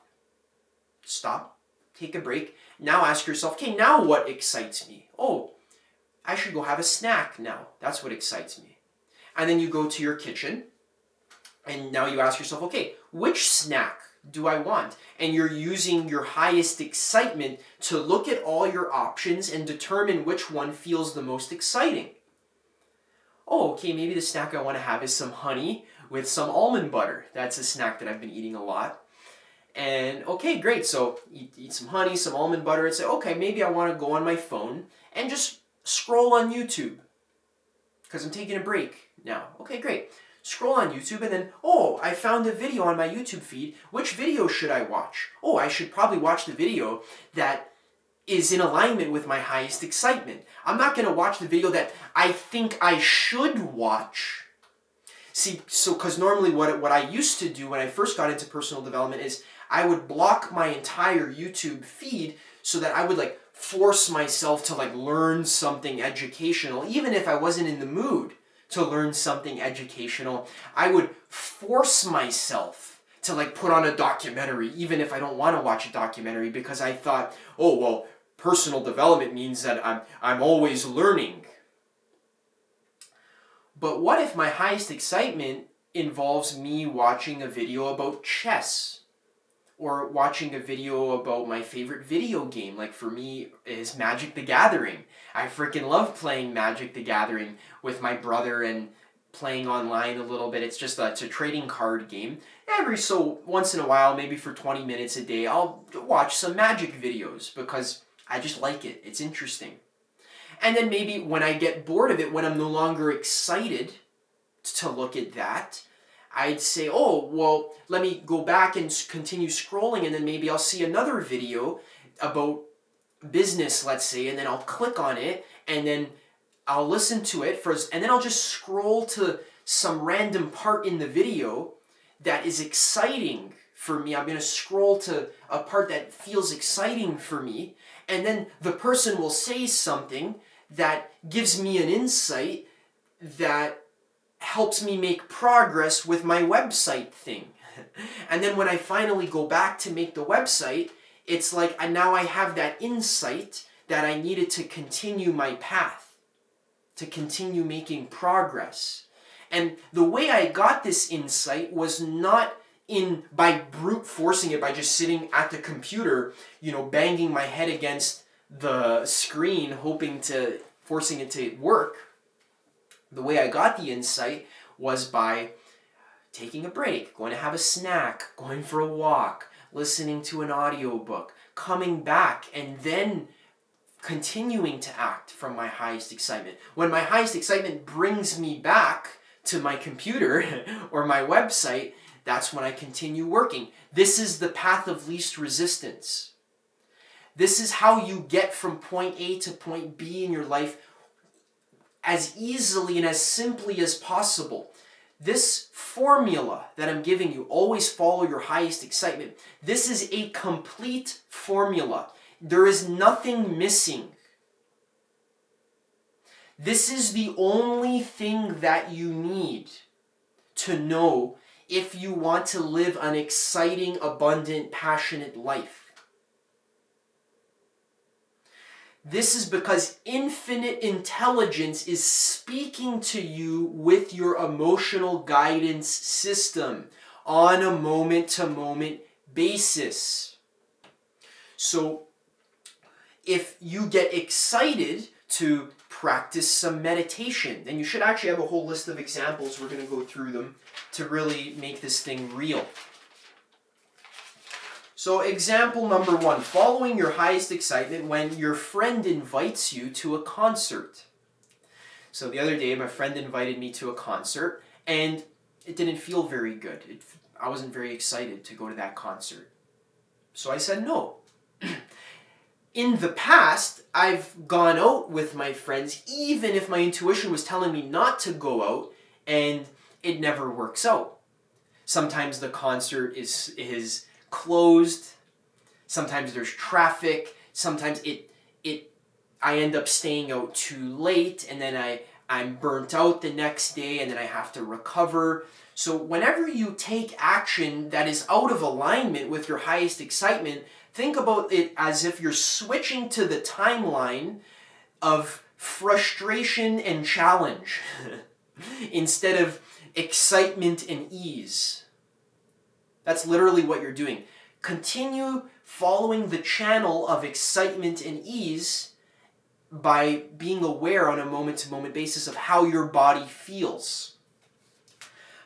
[SPEAKER 1] Stop, take a break. Now ask yourself, okay, now what excites me? Oh, I should go have a snack now. That's what excites me. And then you go to your kitchen and now you ask yourself, okay, which snack do I want? And you're using your highest excitement to look at all your options and determine which one feels the most exciting. Oh, okay, maybe the snack I want to have is some honey with some almond butter. That's a snack that I've been eating a lot. And okay, great. So eat some honey, some almond butter, and say, okay, maybe I want to go on my phone and just scroll on YouTube because I'm taking a break now. Okay, great. Scroll on YouTube and then, oh, I found a video on my YouTube feed. Which video should I watch? Oh, I should probably watch the video that is in alignment with my highest excitement. I'm not going to watch the video that I think I should watch. See, so because normally what I used to do when I first got into personal development is I would block my entire YouTube feed so that I would like force myself to like learn something educational, even if I wasn't in the mood to learn something educational. I would force myself to like put on a documentary, even if I don't want to watch a documentary, because I thought, oh well, personal development means that I'm always learning. But what if my highest excitement involves me watching a video about chess? Or watching a video about my favorite video game, like for me is Magic the Gathering. I freaking love playing Magic the Gathering with my brother and playing online a little bit. It's a trading card game. Every so once in a while, maybe for 20 minutes a day, I'll watch some Magic videos because I just like it. It's interesting. And then maybe when I get bored of it, when I'm no longer excited to look at that, I'd say, oh, well, let me go back and continue scrolling, and then maybe I'll see another video about business, let's say, and then I'll click on it, and then I'll listen to it first, and then I'll just scroll to some random part in the video that is exciting for me. I'm going to scroll to a part that feels exciting for me, and then the person will say something that gives me an insight that helps me make progress with my website thing. And then when I finally go back to make the website, it's like now I have that insight that I needed to continue my path, to continue making progress. And the way I got this insight was not by brute forcing it, by just sitting at the computer, banging my head against the screen, forcing it to work. The way I got the insight was by taking a break, going to have a snack, going for a walk, listening to an audiobook, coming back, and then continuing to act from my highest excitement. When my highest excitement brings me back to my computer or my website, that's when I continue working. This is the path of least resistance. This is how you get from point A to point B in your life as easily and as simply as possible. This formula that I'm giving you, always follow your highest excitement, this is a complete formula. There is nothing missing. This is the only thing that you need to know if you want to live an exciting, abundant, passionate life. This is because infinite intelligence is speaking to you with your emotional guidance system on a moment-to-moment basis. So if you get excited to practice some meditation, then you should actually have a whole list of examples. We're going to go through them to really make this thing real. So example number 1, following your highest excitement when your friend invites you to a concert. So the other day, my friend invited me to a concert, and it didn't feel very good. I wasn't very excited to go to that concert. So I said no. In the past, I've gone out with my friends, even if my intuition was telling me not to go out, and it never works out. Sometimes the concert is closed. Sometimes there's traffic. Sometimes I end up staying out too late, and then I'm burnt out the next day, and then I have to recover. So whenever you take action that is out of alignment with your highest excitement, think about it as if you're switching to the timeline of frustration and challenge instead of excitement and ease. That's literally what you're doing. Continue following the channel of excitement and ease by being aware on a moment-to-moment basis of how your body feels.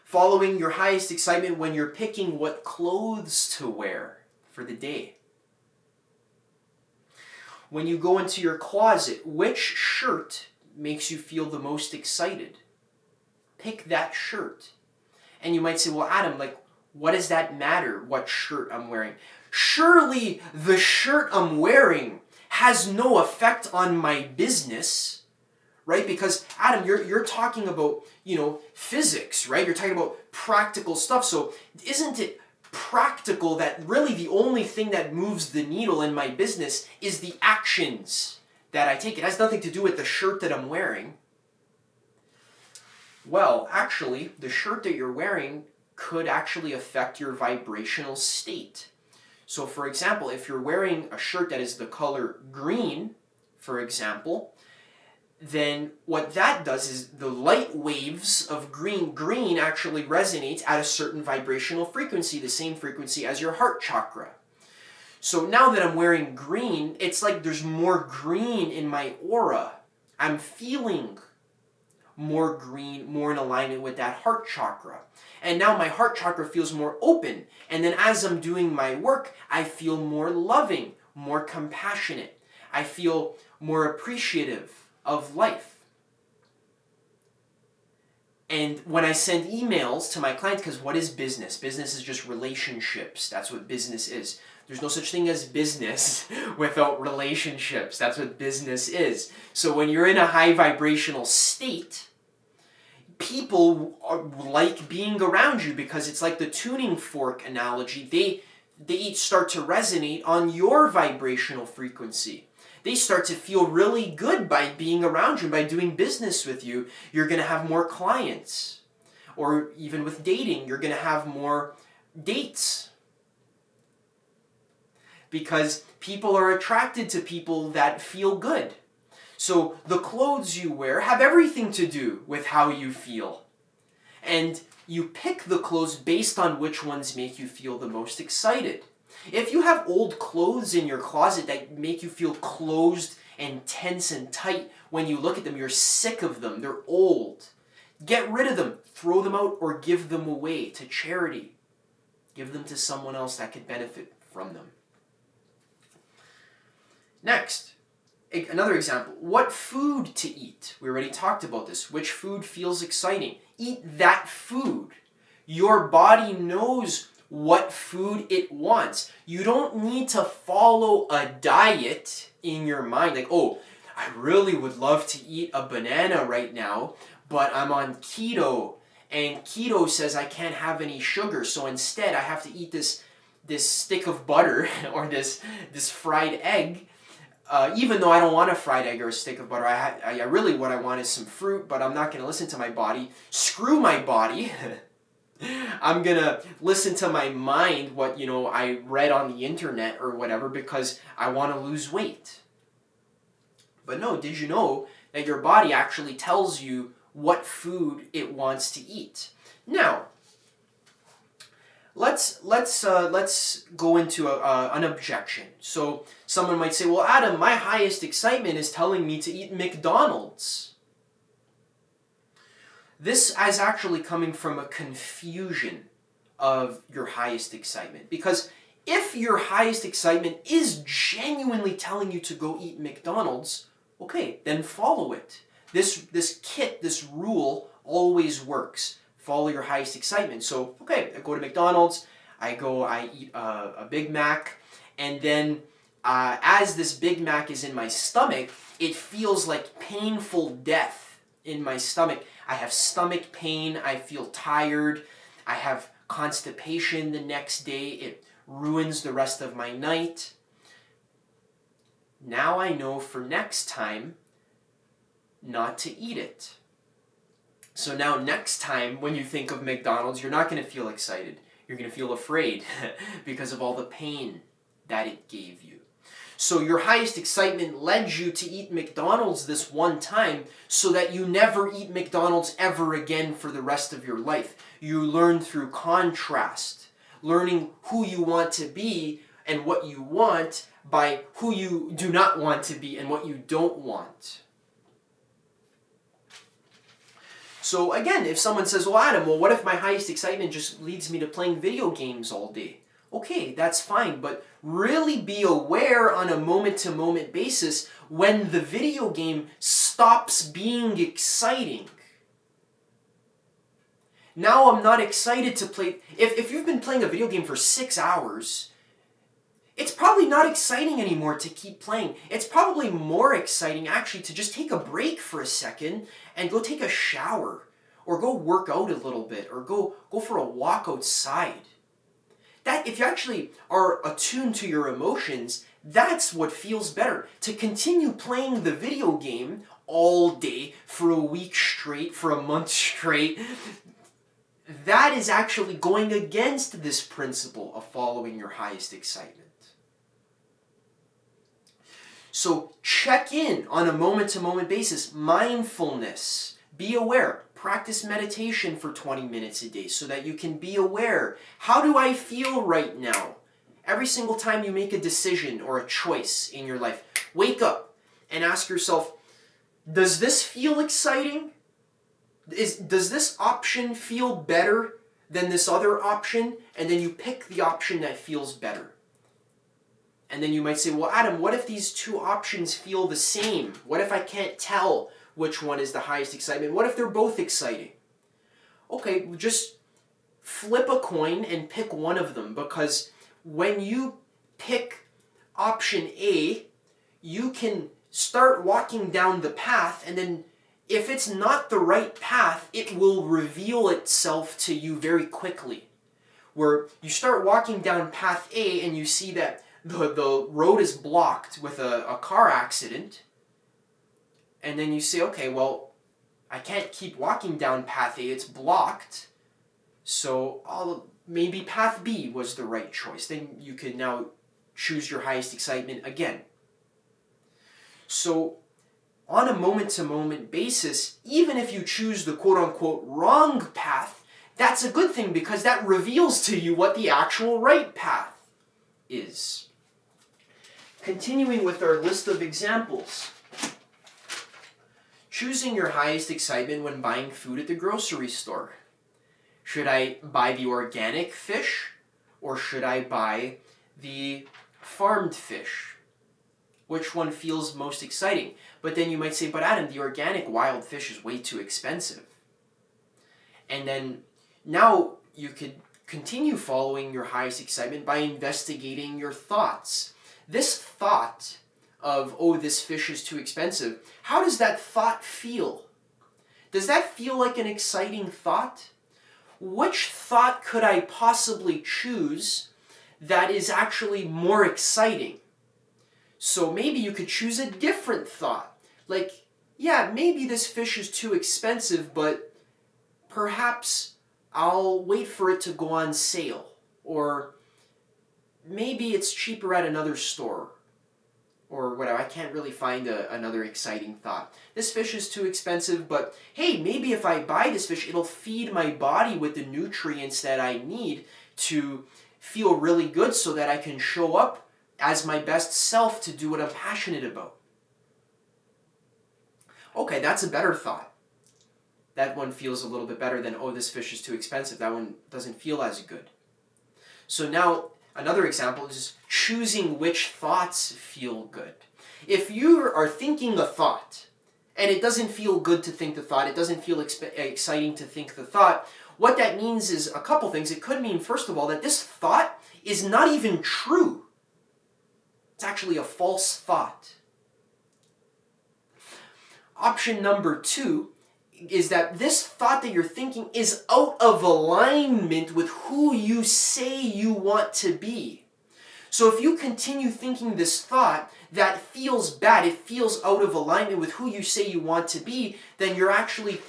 [SPEAKER 1] Following your highest excitement when you're picking what clothes to wear for the day. When you go into your closet, which shirt makes you feel the most excited? Pick that shirt. And you might say, well, Adam, like, what does that matter, what shirt I'm wearing? Surely the shirt I'm wearing has no effect on my business, right? Because, Adam, you're talking about, physics, right? You're talking about practical stuff. So isn't it practical that really the only thing that moves the needle in my business is the actions that I take? It has nothing to do with the shirt that I'm wearing. Well, actually, the shirt that you're wearing could actually affect your vibrational state. So for example, if you're wearing a shirt that is the color green, for example, then what that does is the light waves of green actually resonates at a certain vibrational frequency, the same frequency as your heart chakra. So now that I'm wearing green, it's like there's more green in my aura. I'm feeling more green, more in alignment with that heart chakra. And now my heart chakra feels more open. And then as I'm doing my work, I feel more loving, more compassionate. I feel more appreciative of life. And when I send emails to my clients, because what is business? Business is just relationships. That's what business is. There's no such thing as business without relationships. That's what business is. So when you're in a high vibrational state, people like being around you because it's like the tuning fork analogy. They each start to resonate on your vibrational frequency. They start to feel really good by being around you, by doing business with you. You're going to have more clients. Or even with dating, you're going to have more dates. Because people are attracted to people that feel good. So the clothes you wear have everything to do with how you feel. And you pick the clothes based on which ones make you feel the most excited. If you have old clothes in your closet that make you feel closed and tense and tight, when you look at them, you're sick of them, they're old. Get rid of them, throw them out, or give them away to charity. Give them to someone else that could benefit from them. Next, another example, what food to eat. We already talked about this. Which food feels exciting? Eat that food. Your body knows what food it wants. You don't need to follow a diet in your mind. Like, oh, I really would love to eat a banana right now, but I'm on keto, and keto says I can't have any sugar, so instead I have to eat this stick of butter or this fried egg. Even though I don't want a fried egg or a stick of butter, I really what I want is some fruit, but I'm not going to listen to my body. Screw my body. I'm going to listen to my mind, what I read on the internet or whatever, because I want to lose weight. But no, did you know that your body actually tells you what food it wants to eat? Now, let's go into an objection. So someone might say, well, Adam, my highest excitement is telling me to eat McDonald's. This is actually coming from a confusion of your highest excitement. Because if your highest excitement is genuinely telling you to go eat McDonald's, okay, then follow it. This rule always works. Follow your highest excitement. So, okay, I go to McDonald's, I eat a Big Mac, and then as this Big Mac is in my stomach, it feels like painful death in my stomach. I have stomach pain, I feel tired, I have constipation the next day, it ruins the rest of my night. Now I know for next time not to eat it. So now next time when you think of McDonald's, you're not going to feel excited. You're going to feel afraid because of all the pain that it gave you. So your highest excitement led you to eat McDonald's this one time so that you never eat McDonald's ever again for the rest of your life. You learn through contrast, learning who you want to be and what you want by who you do not want to be and what you don't want. So again, if someone says, well, Adam, what if my highest excitement just leads me to playing video games all day? Okay, that's fine, but really be aware on a moment-to-moment basis when the video game stops being exciting. Now I'm not excited to play. If you've been playing a video game for 6 hours, it's probably not exciting anymore to keep playing. It's probably more exciting actually to just take a break for a second and go take a shower or go work out a little bit or go for a walk outside. That if you actually are attuned to your emotions, that's what feels better. To continue playing the video game all day for a week straight, for a month straight, that is actually going against this principle of following your highest excitement. So check in on a moment-to-moment basis. Mindfulness. Be aware. Practice meditation for 20 minutes a day so that you can be aware. How do I feel right now? Every single time you make a decision or a choice in your life, wake up and ask yourself, does this feel exciting? Does this option feel better than this other option? And then you pick the option that feels better. And then you might say, well, Adam, what if these two options feel the same? What if I can't tell which one is the highest excitement? What if they're both exciting? Okay, just flip a coin and pick one of them, because when you pick option A, you can start walking down the path, and then if it's not the right path, it will reveal itself to you very quickly. Where you start walking down path A and you see that the road is blocked with a car accident, and then you say, okay, well, I can't keep walking down path A, it's blocked, so maybe path B was the right choice. Then you can now choose your highest excitement again. So on a moment-to-moment basis, even if you choose the quote-unquote wrong path, that's a good thing because that reveals to you what the actual right path is. Continuing with our list of examples. Choosing your highest excitement when buying food at the grocery store. Should I buy the organic fish or should I buy the farmed fish? Which one feels most exciting? But then you might say, but Adam, the organic wild fish is way too expensive. And then now you could continue following your highest excitement by investigating your thoughts. This thought of, oh, this fish is too expensive, how does that thought feel? Does that feel like an exciting thought? Which thought could I possibly choose that is actually more exciting? So maybe you could choose a different thought. Like, yeah, maybe this fish is too expensive, but perhaps I'll wait for it to go on sale. Or maybe it's cheaper at another store. Or whatever, I can't really find another exciting thought. This fish is too expensive, but hey, maybe if I buy this fish, it'll feed my body with the nutrients that I need to feel really good so that I can show up as my best self to do what I'm passionate about. Okay, that's a better thought. That one feels a little bit better than, oh, this fish is too expensive. That one doesn't feel as good. So now, another example is choosing which thoughts feel good. If you are thinking a thought, and it doesn't feel good to think the thought, it doesn't feel exciting to think the thought, what that means is a couple things. It could mean, first of all, that this thought is not even true. It's actually a false thought. Option number 2 is that this thought that you're thinking is out of alignment with who you say you want to be. So if you continue thinking this thought that feels bad, it feels out of alignment with who you say you want to be, then you're actually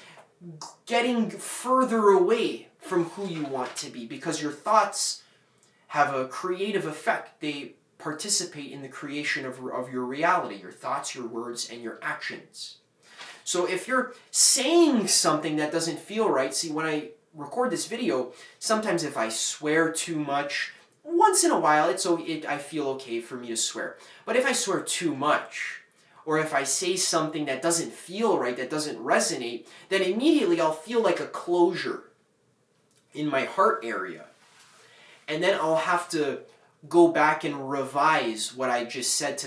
[SPEAKER 1] getting further away from who you want to be because your thoughts have a creative effect. They participate in the creation of your reality, your thoughts, your words, and your actions. So if you're saying something that doesn't feel right, see, when I record this video, sometimes if I swear too much, once in a while, I feel okay for me to swear. But if I swear too much, or if I say something that doesn't feel right, that doesn't resonate, then immediately I'll feel like a closure in my heart area. And then I'll have to go back and revise what I just said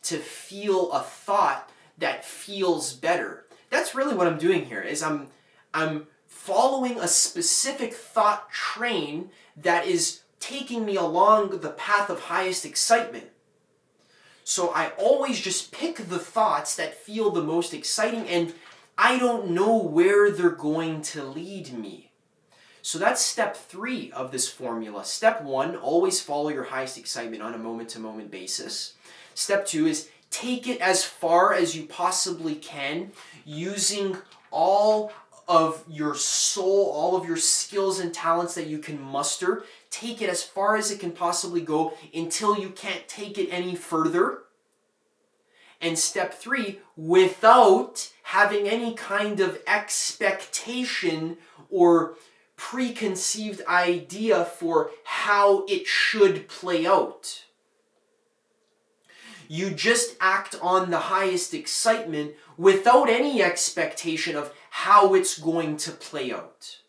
[SPEAKER 1] to feel a thought that feels better. That's really what I'm doing here, is I'm following a specific thought train that is taking me along the path of highest excitement. So I always just pick the thoughts that feel the most exciting, and I don't know where they're going to lead me. So that's step 3 of this formula. Step 1, always follow your highest excitement on a moment-to-moment basis. Step 2 is take it as far as you possibly can, using all of your soul, all of your skills and talents that you can muster. Take it as far as it can possibly go until you can't take it any further. And step 3, without having any kind of expectation or preconceived idea for how it should play out. You just act on the highest excitement without any expectation of how it's going to play out.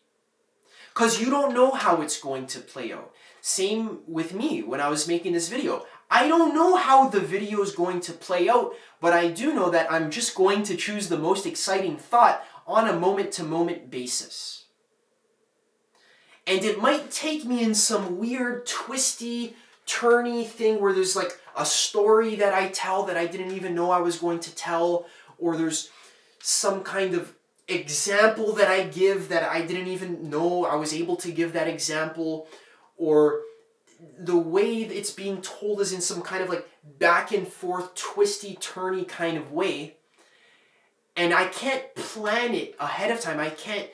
[SPEAKER 1] Because you don't know how it's going to play out. Same with me when I was making this video. I don't know how the video is going to play out, but I do know that I'm just going to choose the most exciting thought on a moment-to-moment basis. And it might take me in some weird, twisty, turny thing where there's like a story that I tell that I didn't even know I was going to tell, or there's some kind of example that I give that I didn't even know I was able to give that example, or the way it's being told is in some kind of like back and forth, twisty, turny kind of way, and I can't plan it ahead of time. I can't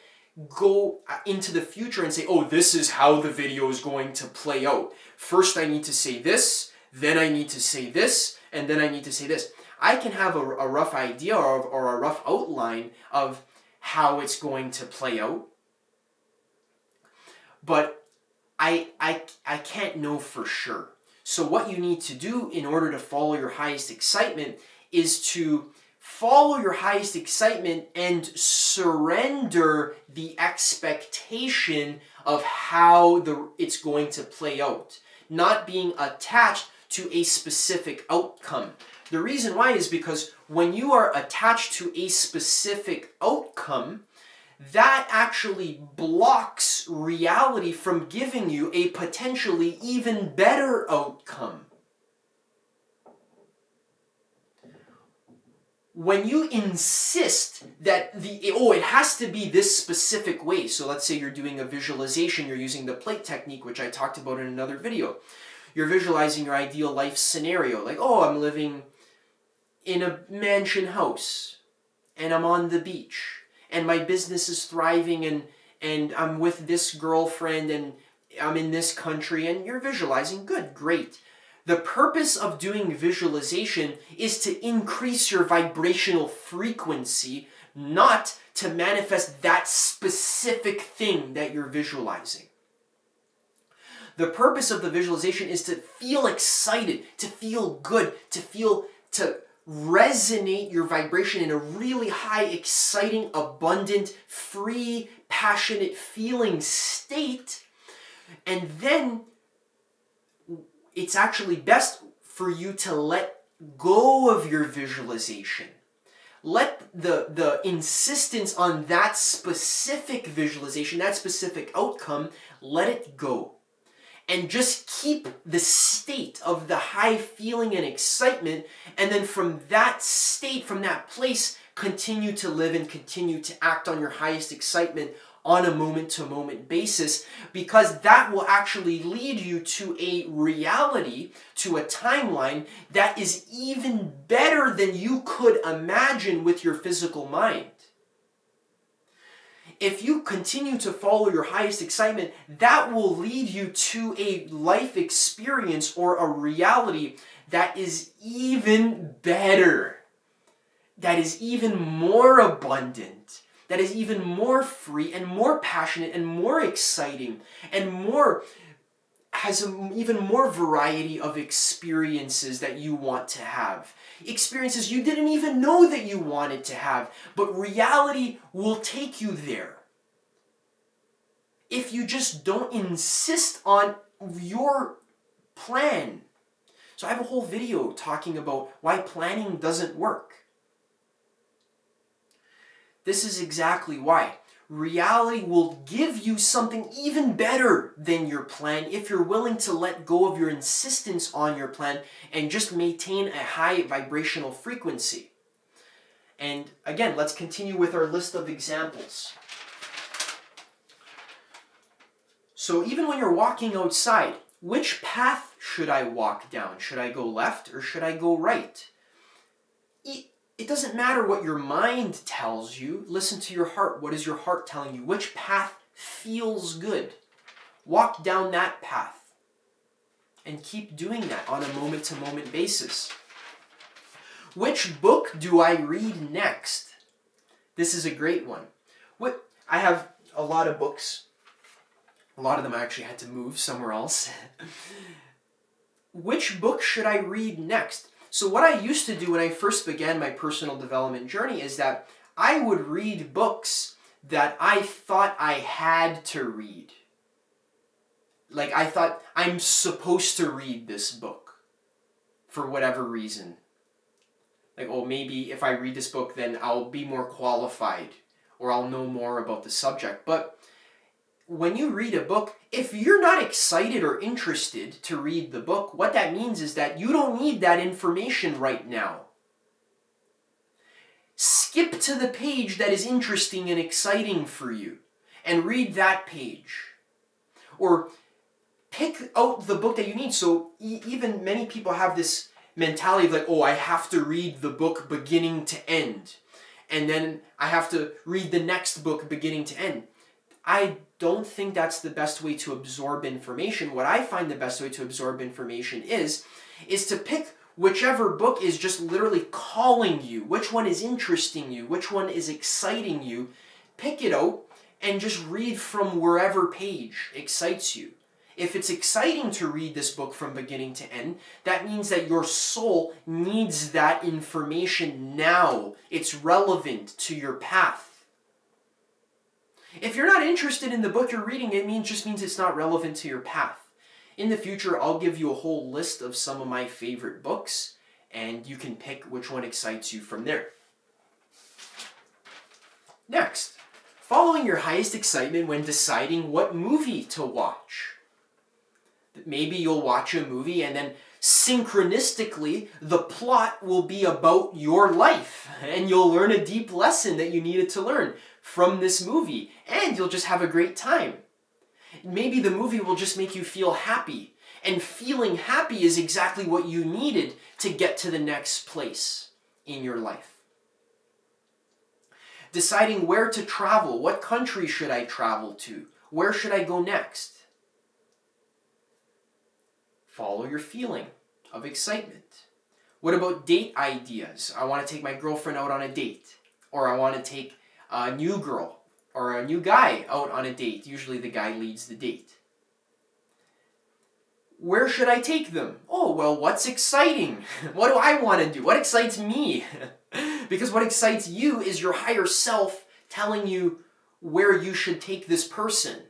[SPEAKER 1] go into the future and say, oh, this is how the video is going to play out. First I need to say this, then I need to say this, and then I need to say this. I can have a rough idea or a rough outline of how it's going to play out, but I can't know for sure. So what you need to do in order to follow your highest excitement is to follow your highest excitement and surrender the expectation of how it's going to play out, not being attached to a specific outcome. The reason why is because when you are attached to a specific outcome, that actually blocks reality from giving you a potentially even better outcome. When you insist that it has to be this specific way, so let's say you're doing a visualization, you're using the plate technique, which I talked about in another video. You're visualizing your ideal life scenario, like, oh, I'm living in a mansion house, and I'm on the beach, and my business is thriving, and I'm with this girlfriend, and I'm in this country, and you're visualizing. Good, great. The purpose of doing visualization is to increase your vibrational frequency, not to manifest that specific thing that you're visualizing. The purpose of the visualization is to feel excited, to feel good, to resonate your vibration in a really high, exciting, abundant, free, passionate feeling state. And then it's actually best for you to let go of your visualization. Let the insistence on that specific visualization, that specific outcome, let it go. And just keep the state of the high feeling and excitement, and then from that state, from that place, continue to live and continue to act on your highest excitement on a moment-to-moment basis, because that will actually lead you to a reality, to a timeline that is even better than you could imagine with your physical mind. If you continue to follow your highest excitement, that will lead you to a life experience or a reality that is even better, that is even more abundant, that is even more free and more passionate and more exciting and has even more variety of experiences that you want to have. Experiences you didn't even know that you wanted to have, but reality will take you there. If you just don't insist on your plan. So I have a whole video talking about why planning doesn't work. This is exactly why. Reality will give you something even better than your plan if you're willing to let go of your insistence on your plan and just maintain a high vibrational frequency. And again, let's continue with our list of examples. So even when you're walking outside, which path should I walk down? Should I go left or should I go right? It doesn't matter what your mind tells you. Listen to your heart. What is your heart telling you? Which path feels good? Walk down that path. And keep doing that on a moment-to-moment basis. Which book do I read next? This is a great one. I have a lot of books. A lot of them I actually had to move somewhere else. Which book should I read next? So what I used to do when I first began my personal development journey is that I would read books that I thought I had to read. Like I thought I'm supposed to read this book for whatever reason. Like, oh, maybe if I read this book, then I'll be more qualified or I'll know more about the subject. But when you read a book, if you're not excited or interested to read the book, what that means is that you don't need that information right now. Skip to the page that is interesting and exciting for you and read that page. Or pick out the book that you need. So even many people have this mentality of like, oh, I have to read the book beginning to end. And then I have to read the next book beginning to end. I don't think that's the best way to absorb information. What I find the best way to absorb information is to pick whichever book is just literally calling you, which one is interesting you, which one is exciting you. Pick it out and just read from wherever page excites you. If it's exciting to read this book from beginning to end, that means that your soul needs that information now. It's relevant to your path. If you're not interested in the book you're reading, it just means it's not relevant to your path. In the future, I'll give you a whole list of some of my favorite books, and you can pick which one excites you from there. Next, following your highest excitement when deciding what movie to watch. Maybe you'll watch a movie and then synchronistically the plot will be about your life, and you'll learn a deep lesson that you needed to learn from this movie, and you'll just have a great time. Maybe the movie will just make you feel happy, and feeling happy is exactly what you needed to get to the next place in your life. Deciding where to travel, what country should I travel to? Where should I go next? Follow your feeling of excitement. What about date ideas? I want to take my girlfriend out on a date, or I want to take a new girl or a new guy out on a date. Usually the guy leads the date. Where should I take them? Oh, well, what's exciting? What do I want to do? What excites me? Because what excites you is your higher self telling you where you should take this person.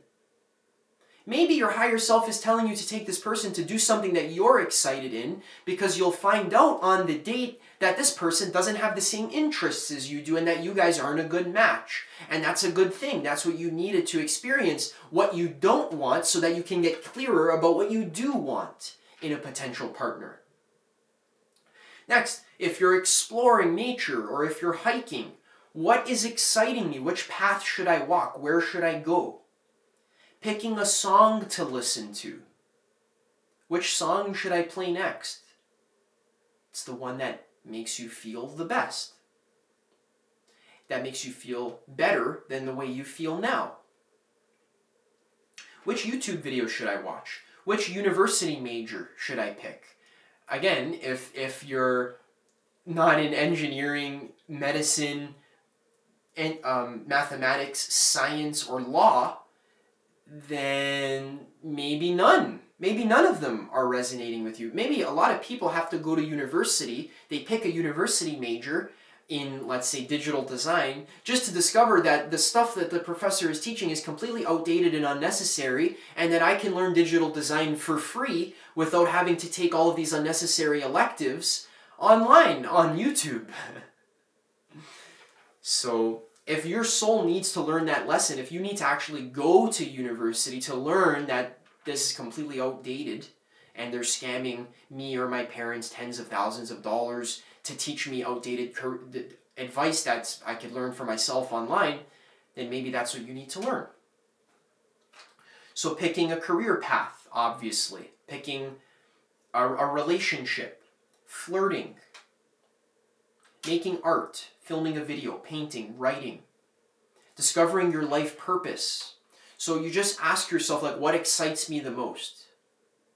[SPEAKER 1] Maybe your higher self is telling you to take this person to do something that you're excited in, because you'll find out on the date that this person doesn't have the same interests as you do and that you guys aren't a good match. And that's a good thing. That's what you needed to experience what you don't want so that you can get clearer about what you do want in a potential partner. Next, if you're exploring nature or if you're hiking, what is exciting me? Which path should I walk? Where should I go? Picking a song to listen to. Which song should I play next? It's the one that makes you feel the best. that makes you feel better than the way you feel now? Which YouTube video should I watch? Which university major should I pick? Again, if you're not in engineering, medicine, and mathematics, science, or law, then maybe none. Maybe none of them are resonating with you. Maybe a lot of people have to go to university, they pick a university major in, let's say, digital design, just to discover that the stuff that the professor is teaching is completely outdated and unnecessary, and that I can learn digital design for free without having to take all of these unnecessary electives online on YouTube. So if your soul needs to learn that lesson, if you need to actually go to university to learn that this is completely outdated and they're scamming me or my parents tens of thousands of dollars to teach me outdated advice that I could learn for myself online, then maybe that's what you need to learn. So picking a career path, obviously. Picking a relationship, flirting, making art, filming a video, painting, writing, discovering your life purpose. So you just ask yourself, like, what excites me the most?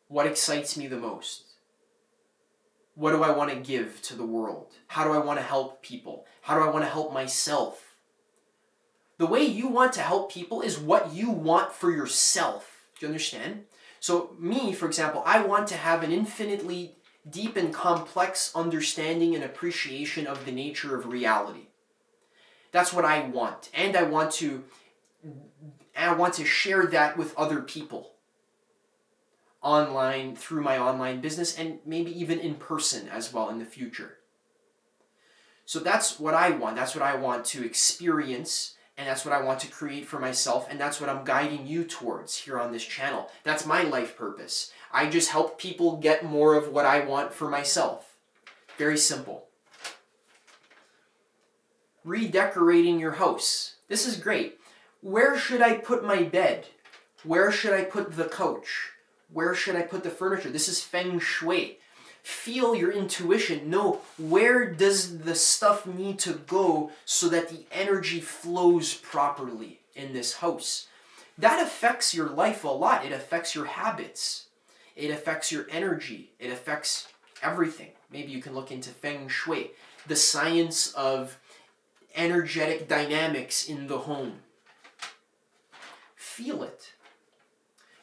[SPEAKER 1] What excites me the most? What do I want to give to the world? How do I want to help people? How do I want to help myself? The way you want to help people is what you want for yourself. Do you understand? So me, for example, I want to have an infinitely deep and complex understanding and appreciation of the nature of reality. That's what I want. And I want to share that with other people. Online, through my online business, and maybe even in person as well in the future. So that's what I want. That's what I want to experience, and that's what I want to create for myself, and that's what I'm guiding you towards here on this channel. That's my life purpose. I just help people get more of what I want for myself. Very simple. Redecorating your house. This is great. Where should I put my bed? Where should I put the couch? Where should I put the furniture? This is feng shui. Feel your intuition. Know where does the stuff need to go so that the energy flows properly in this house. That affects your life a lot. It affects your habits. It affects your energy. It affects everything. Maybe you can look into feng shui, the science of energetic dynamics in the home. Feel it.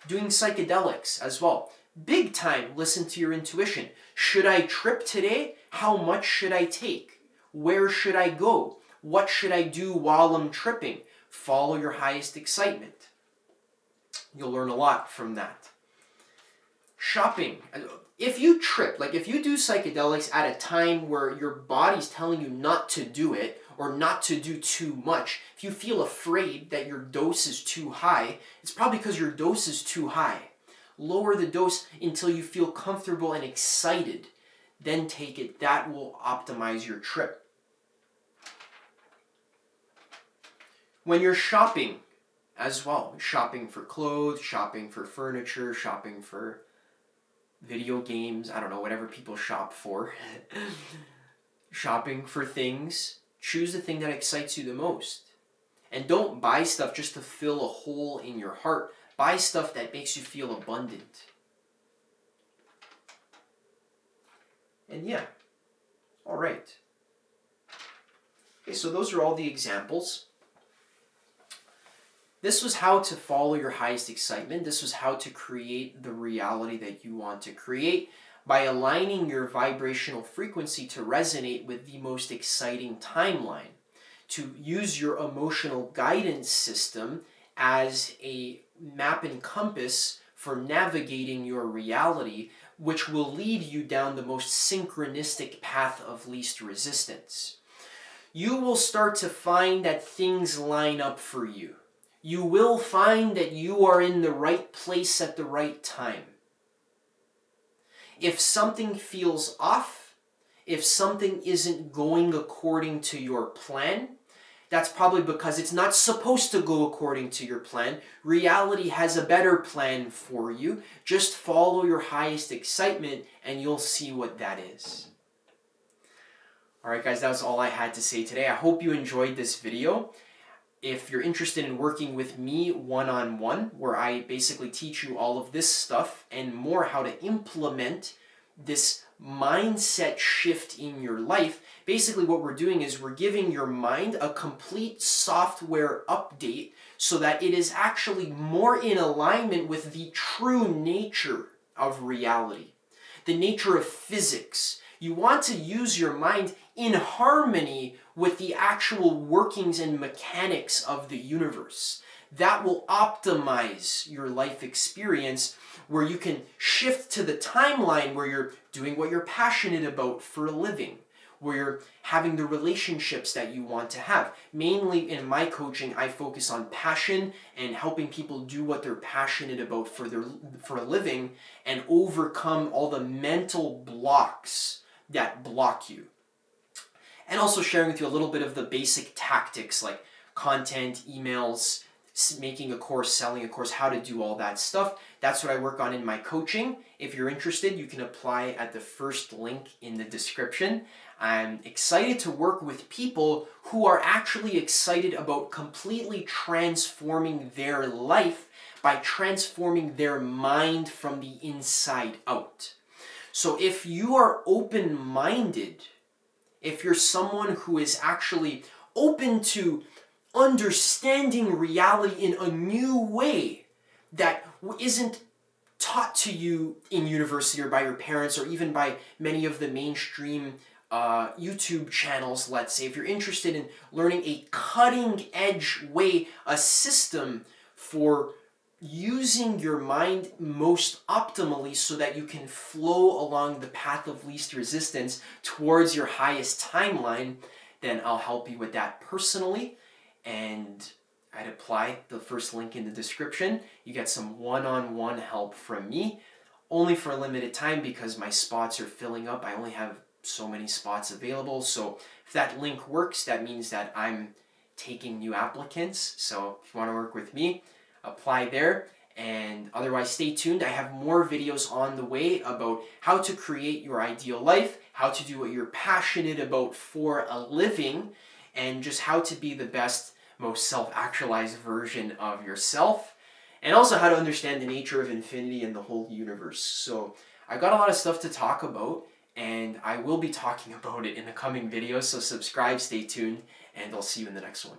[SPEAKER 1] Doing psychedelics as well. Big time, listen to your intuition. Should I trip today? How much should I take? Where should I go? What should I do while I'm tripping? Follow your highest excitement. You'll learn a lot from that. Shopping. If you trip, like if you do psychedelics at a time where your body's telling you not to do it, or not to do too much, if you feel afraid that your dose is too high, it's probably because your dose is too high. Lower the dose until you feel comfortable and excited. Then take it. That will optimize your trip. When you're shopping as well, shopping for clothes, shopping for furniture, shopping for video games, I don't know, whatever people shop for. Shopping for things. Choose the thing that excites you the most. And don't buy stuff just to fill a hole in your heart. Buy stuff that makes you feel abundant. And yeah. All right. Okay, so those are all the examples. This was how to follow your highest excitement. This was how to create the reality that you want to create by aligning your vibrational frequency to resonate with the most exciting timeline, to use your emotional guidance system as a map and compass for navigating your reality, which will lead you down the most synchronistic path of least resistance. You will start to find that things line up for you. You will find that you are in the right place at the right time. If something feels off, if something isn't going according to your plan, that's probably because it's not supposed to go according to your plan. Reality has a better plan for you. Just follow your highest excitement and you'll see what that is. Alright guys, that was all I had to say today. I hope you enjoyed this video. If you're interested in working with me one-on-one, where I basically teach you all of this stuff and more how to implement this mindset shift in your life, basically what we're doing is we're giving your mind a complete software update so that it is actually more in alignment with the true nature of reality, the nature of physics. You want to use your mind in harmony with the actual workings and mechanics of the universe. That will optimize your life experience, where you can shift to the timeline where you're doing what you're passionate about for a living, where you're having the relationships that you want to have. Mainly in my coaching, I focus on passion and helping people do what they're passionate about for a living and overcome all the mental blocks that block you. And also sharing with you a little bit of the basic tactics like content, emails, making a course, selling a course, how to do all that stuff. That's what I work on in my coaching. If you're interested, you can apply at the first link in the description. I'm excited to work with people who are actually excited about completely transforming their life by transforming their mind from the inside out. So if you are open-minded, if you're someone who is actually open to understanding reality in a new way that isn't taught to you in university or by your parents or even by many of the mainstream YouTube channels, let's say, if you're interested in learning a cutting-edge way, a system for using your mind most optimally so that you can flow along the path of least resistance towards your highest timeline, then I'll help you with that personally. And I'd apply the first link in the description. You get some one-on-one help from me, only for a limited time because my spots are filling up. I only have so many spots available. So if that link works, that means that I'm taking new applicants. So if you want to work with me, apply there. And otherwise, stay tuned. I have more videos on the way about how to create your ideal life, how to do what you're passionate about for a living, and just how to be the best, most self-actualized version of yourself, and also how to understand the nature of infinity and the whole universe. So I've got a lot of stuff to talk about, and I will be talking about it in the coming videos, so subscribe, stay tuned, and I'll see you in the next one.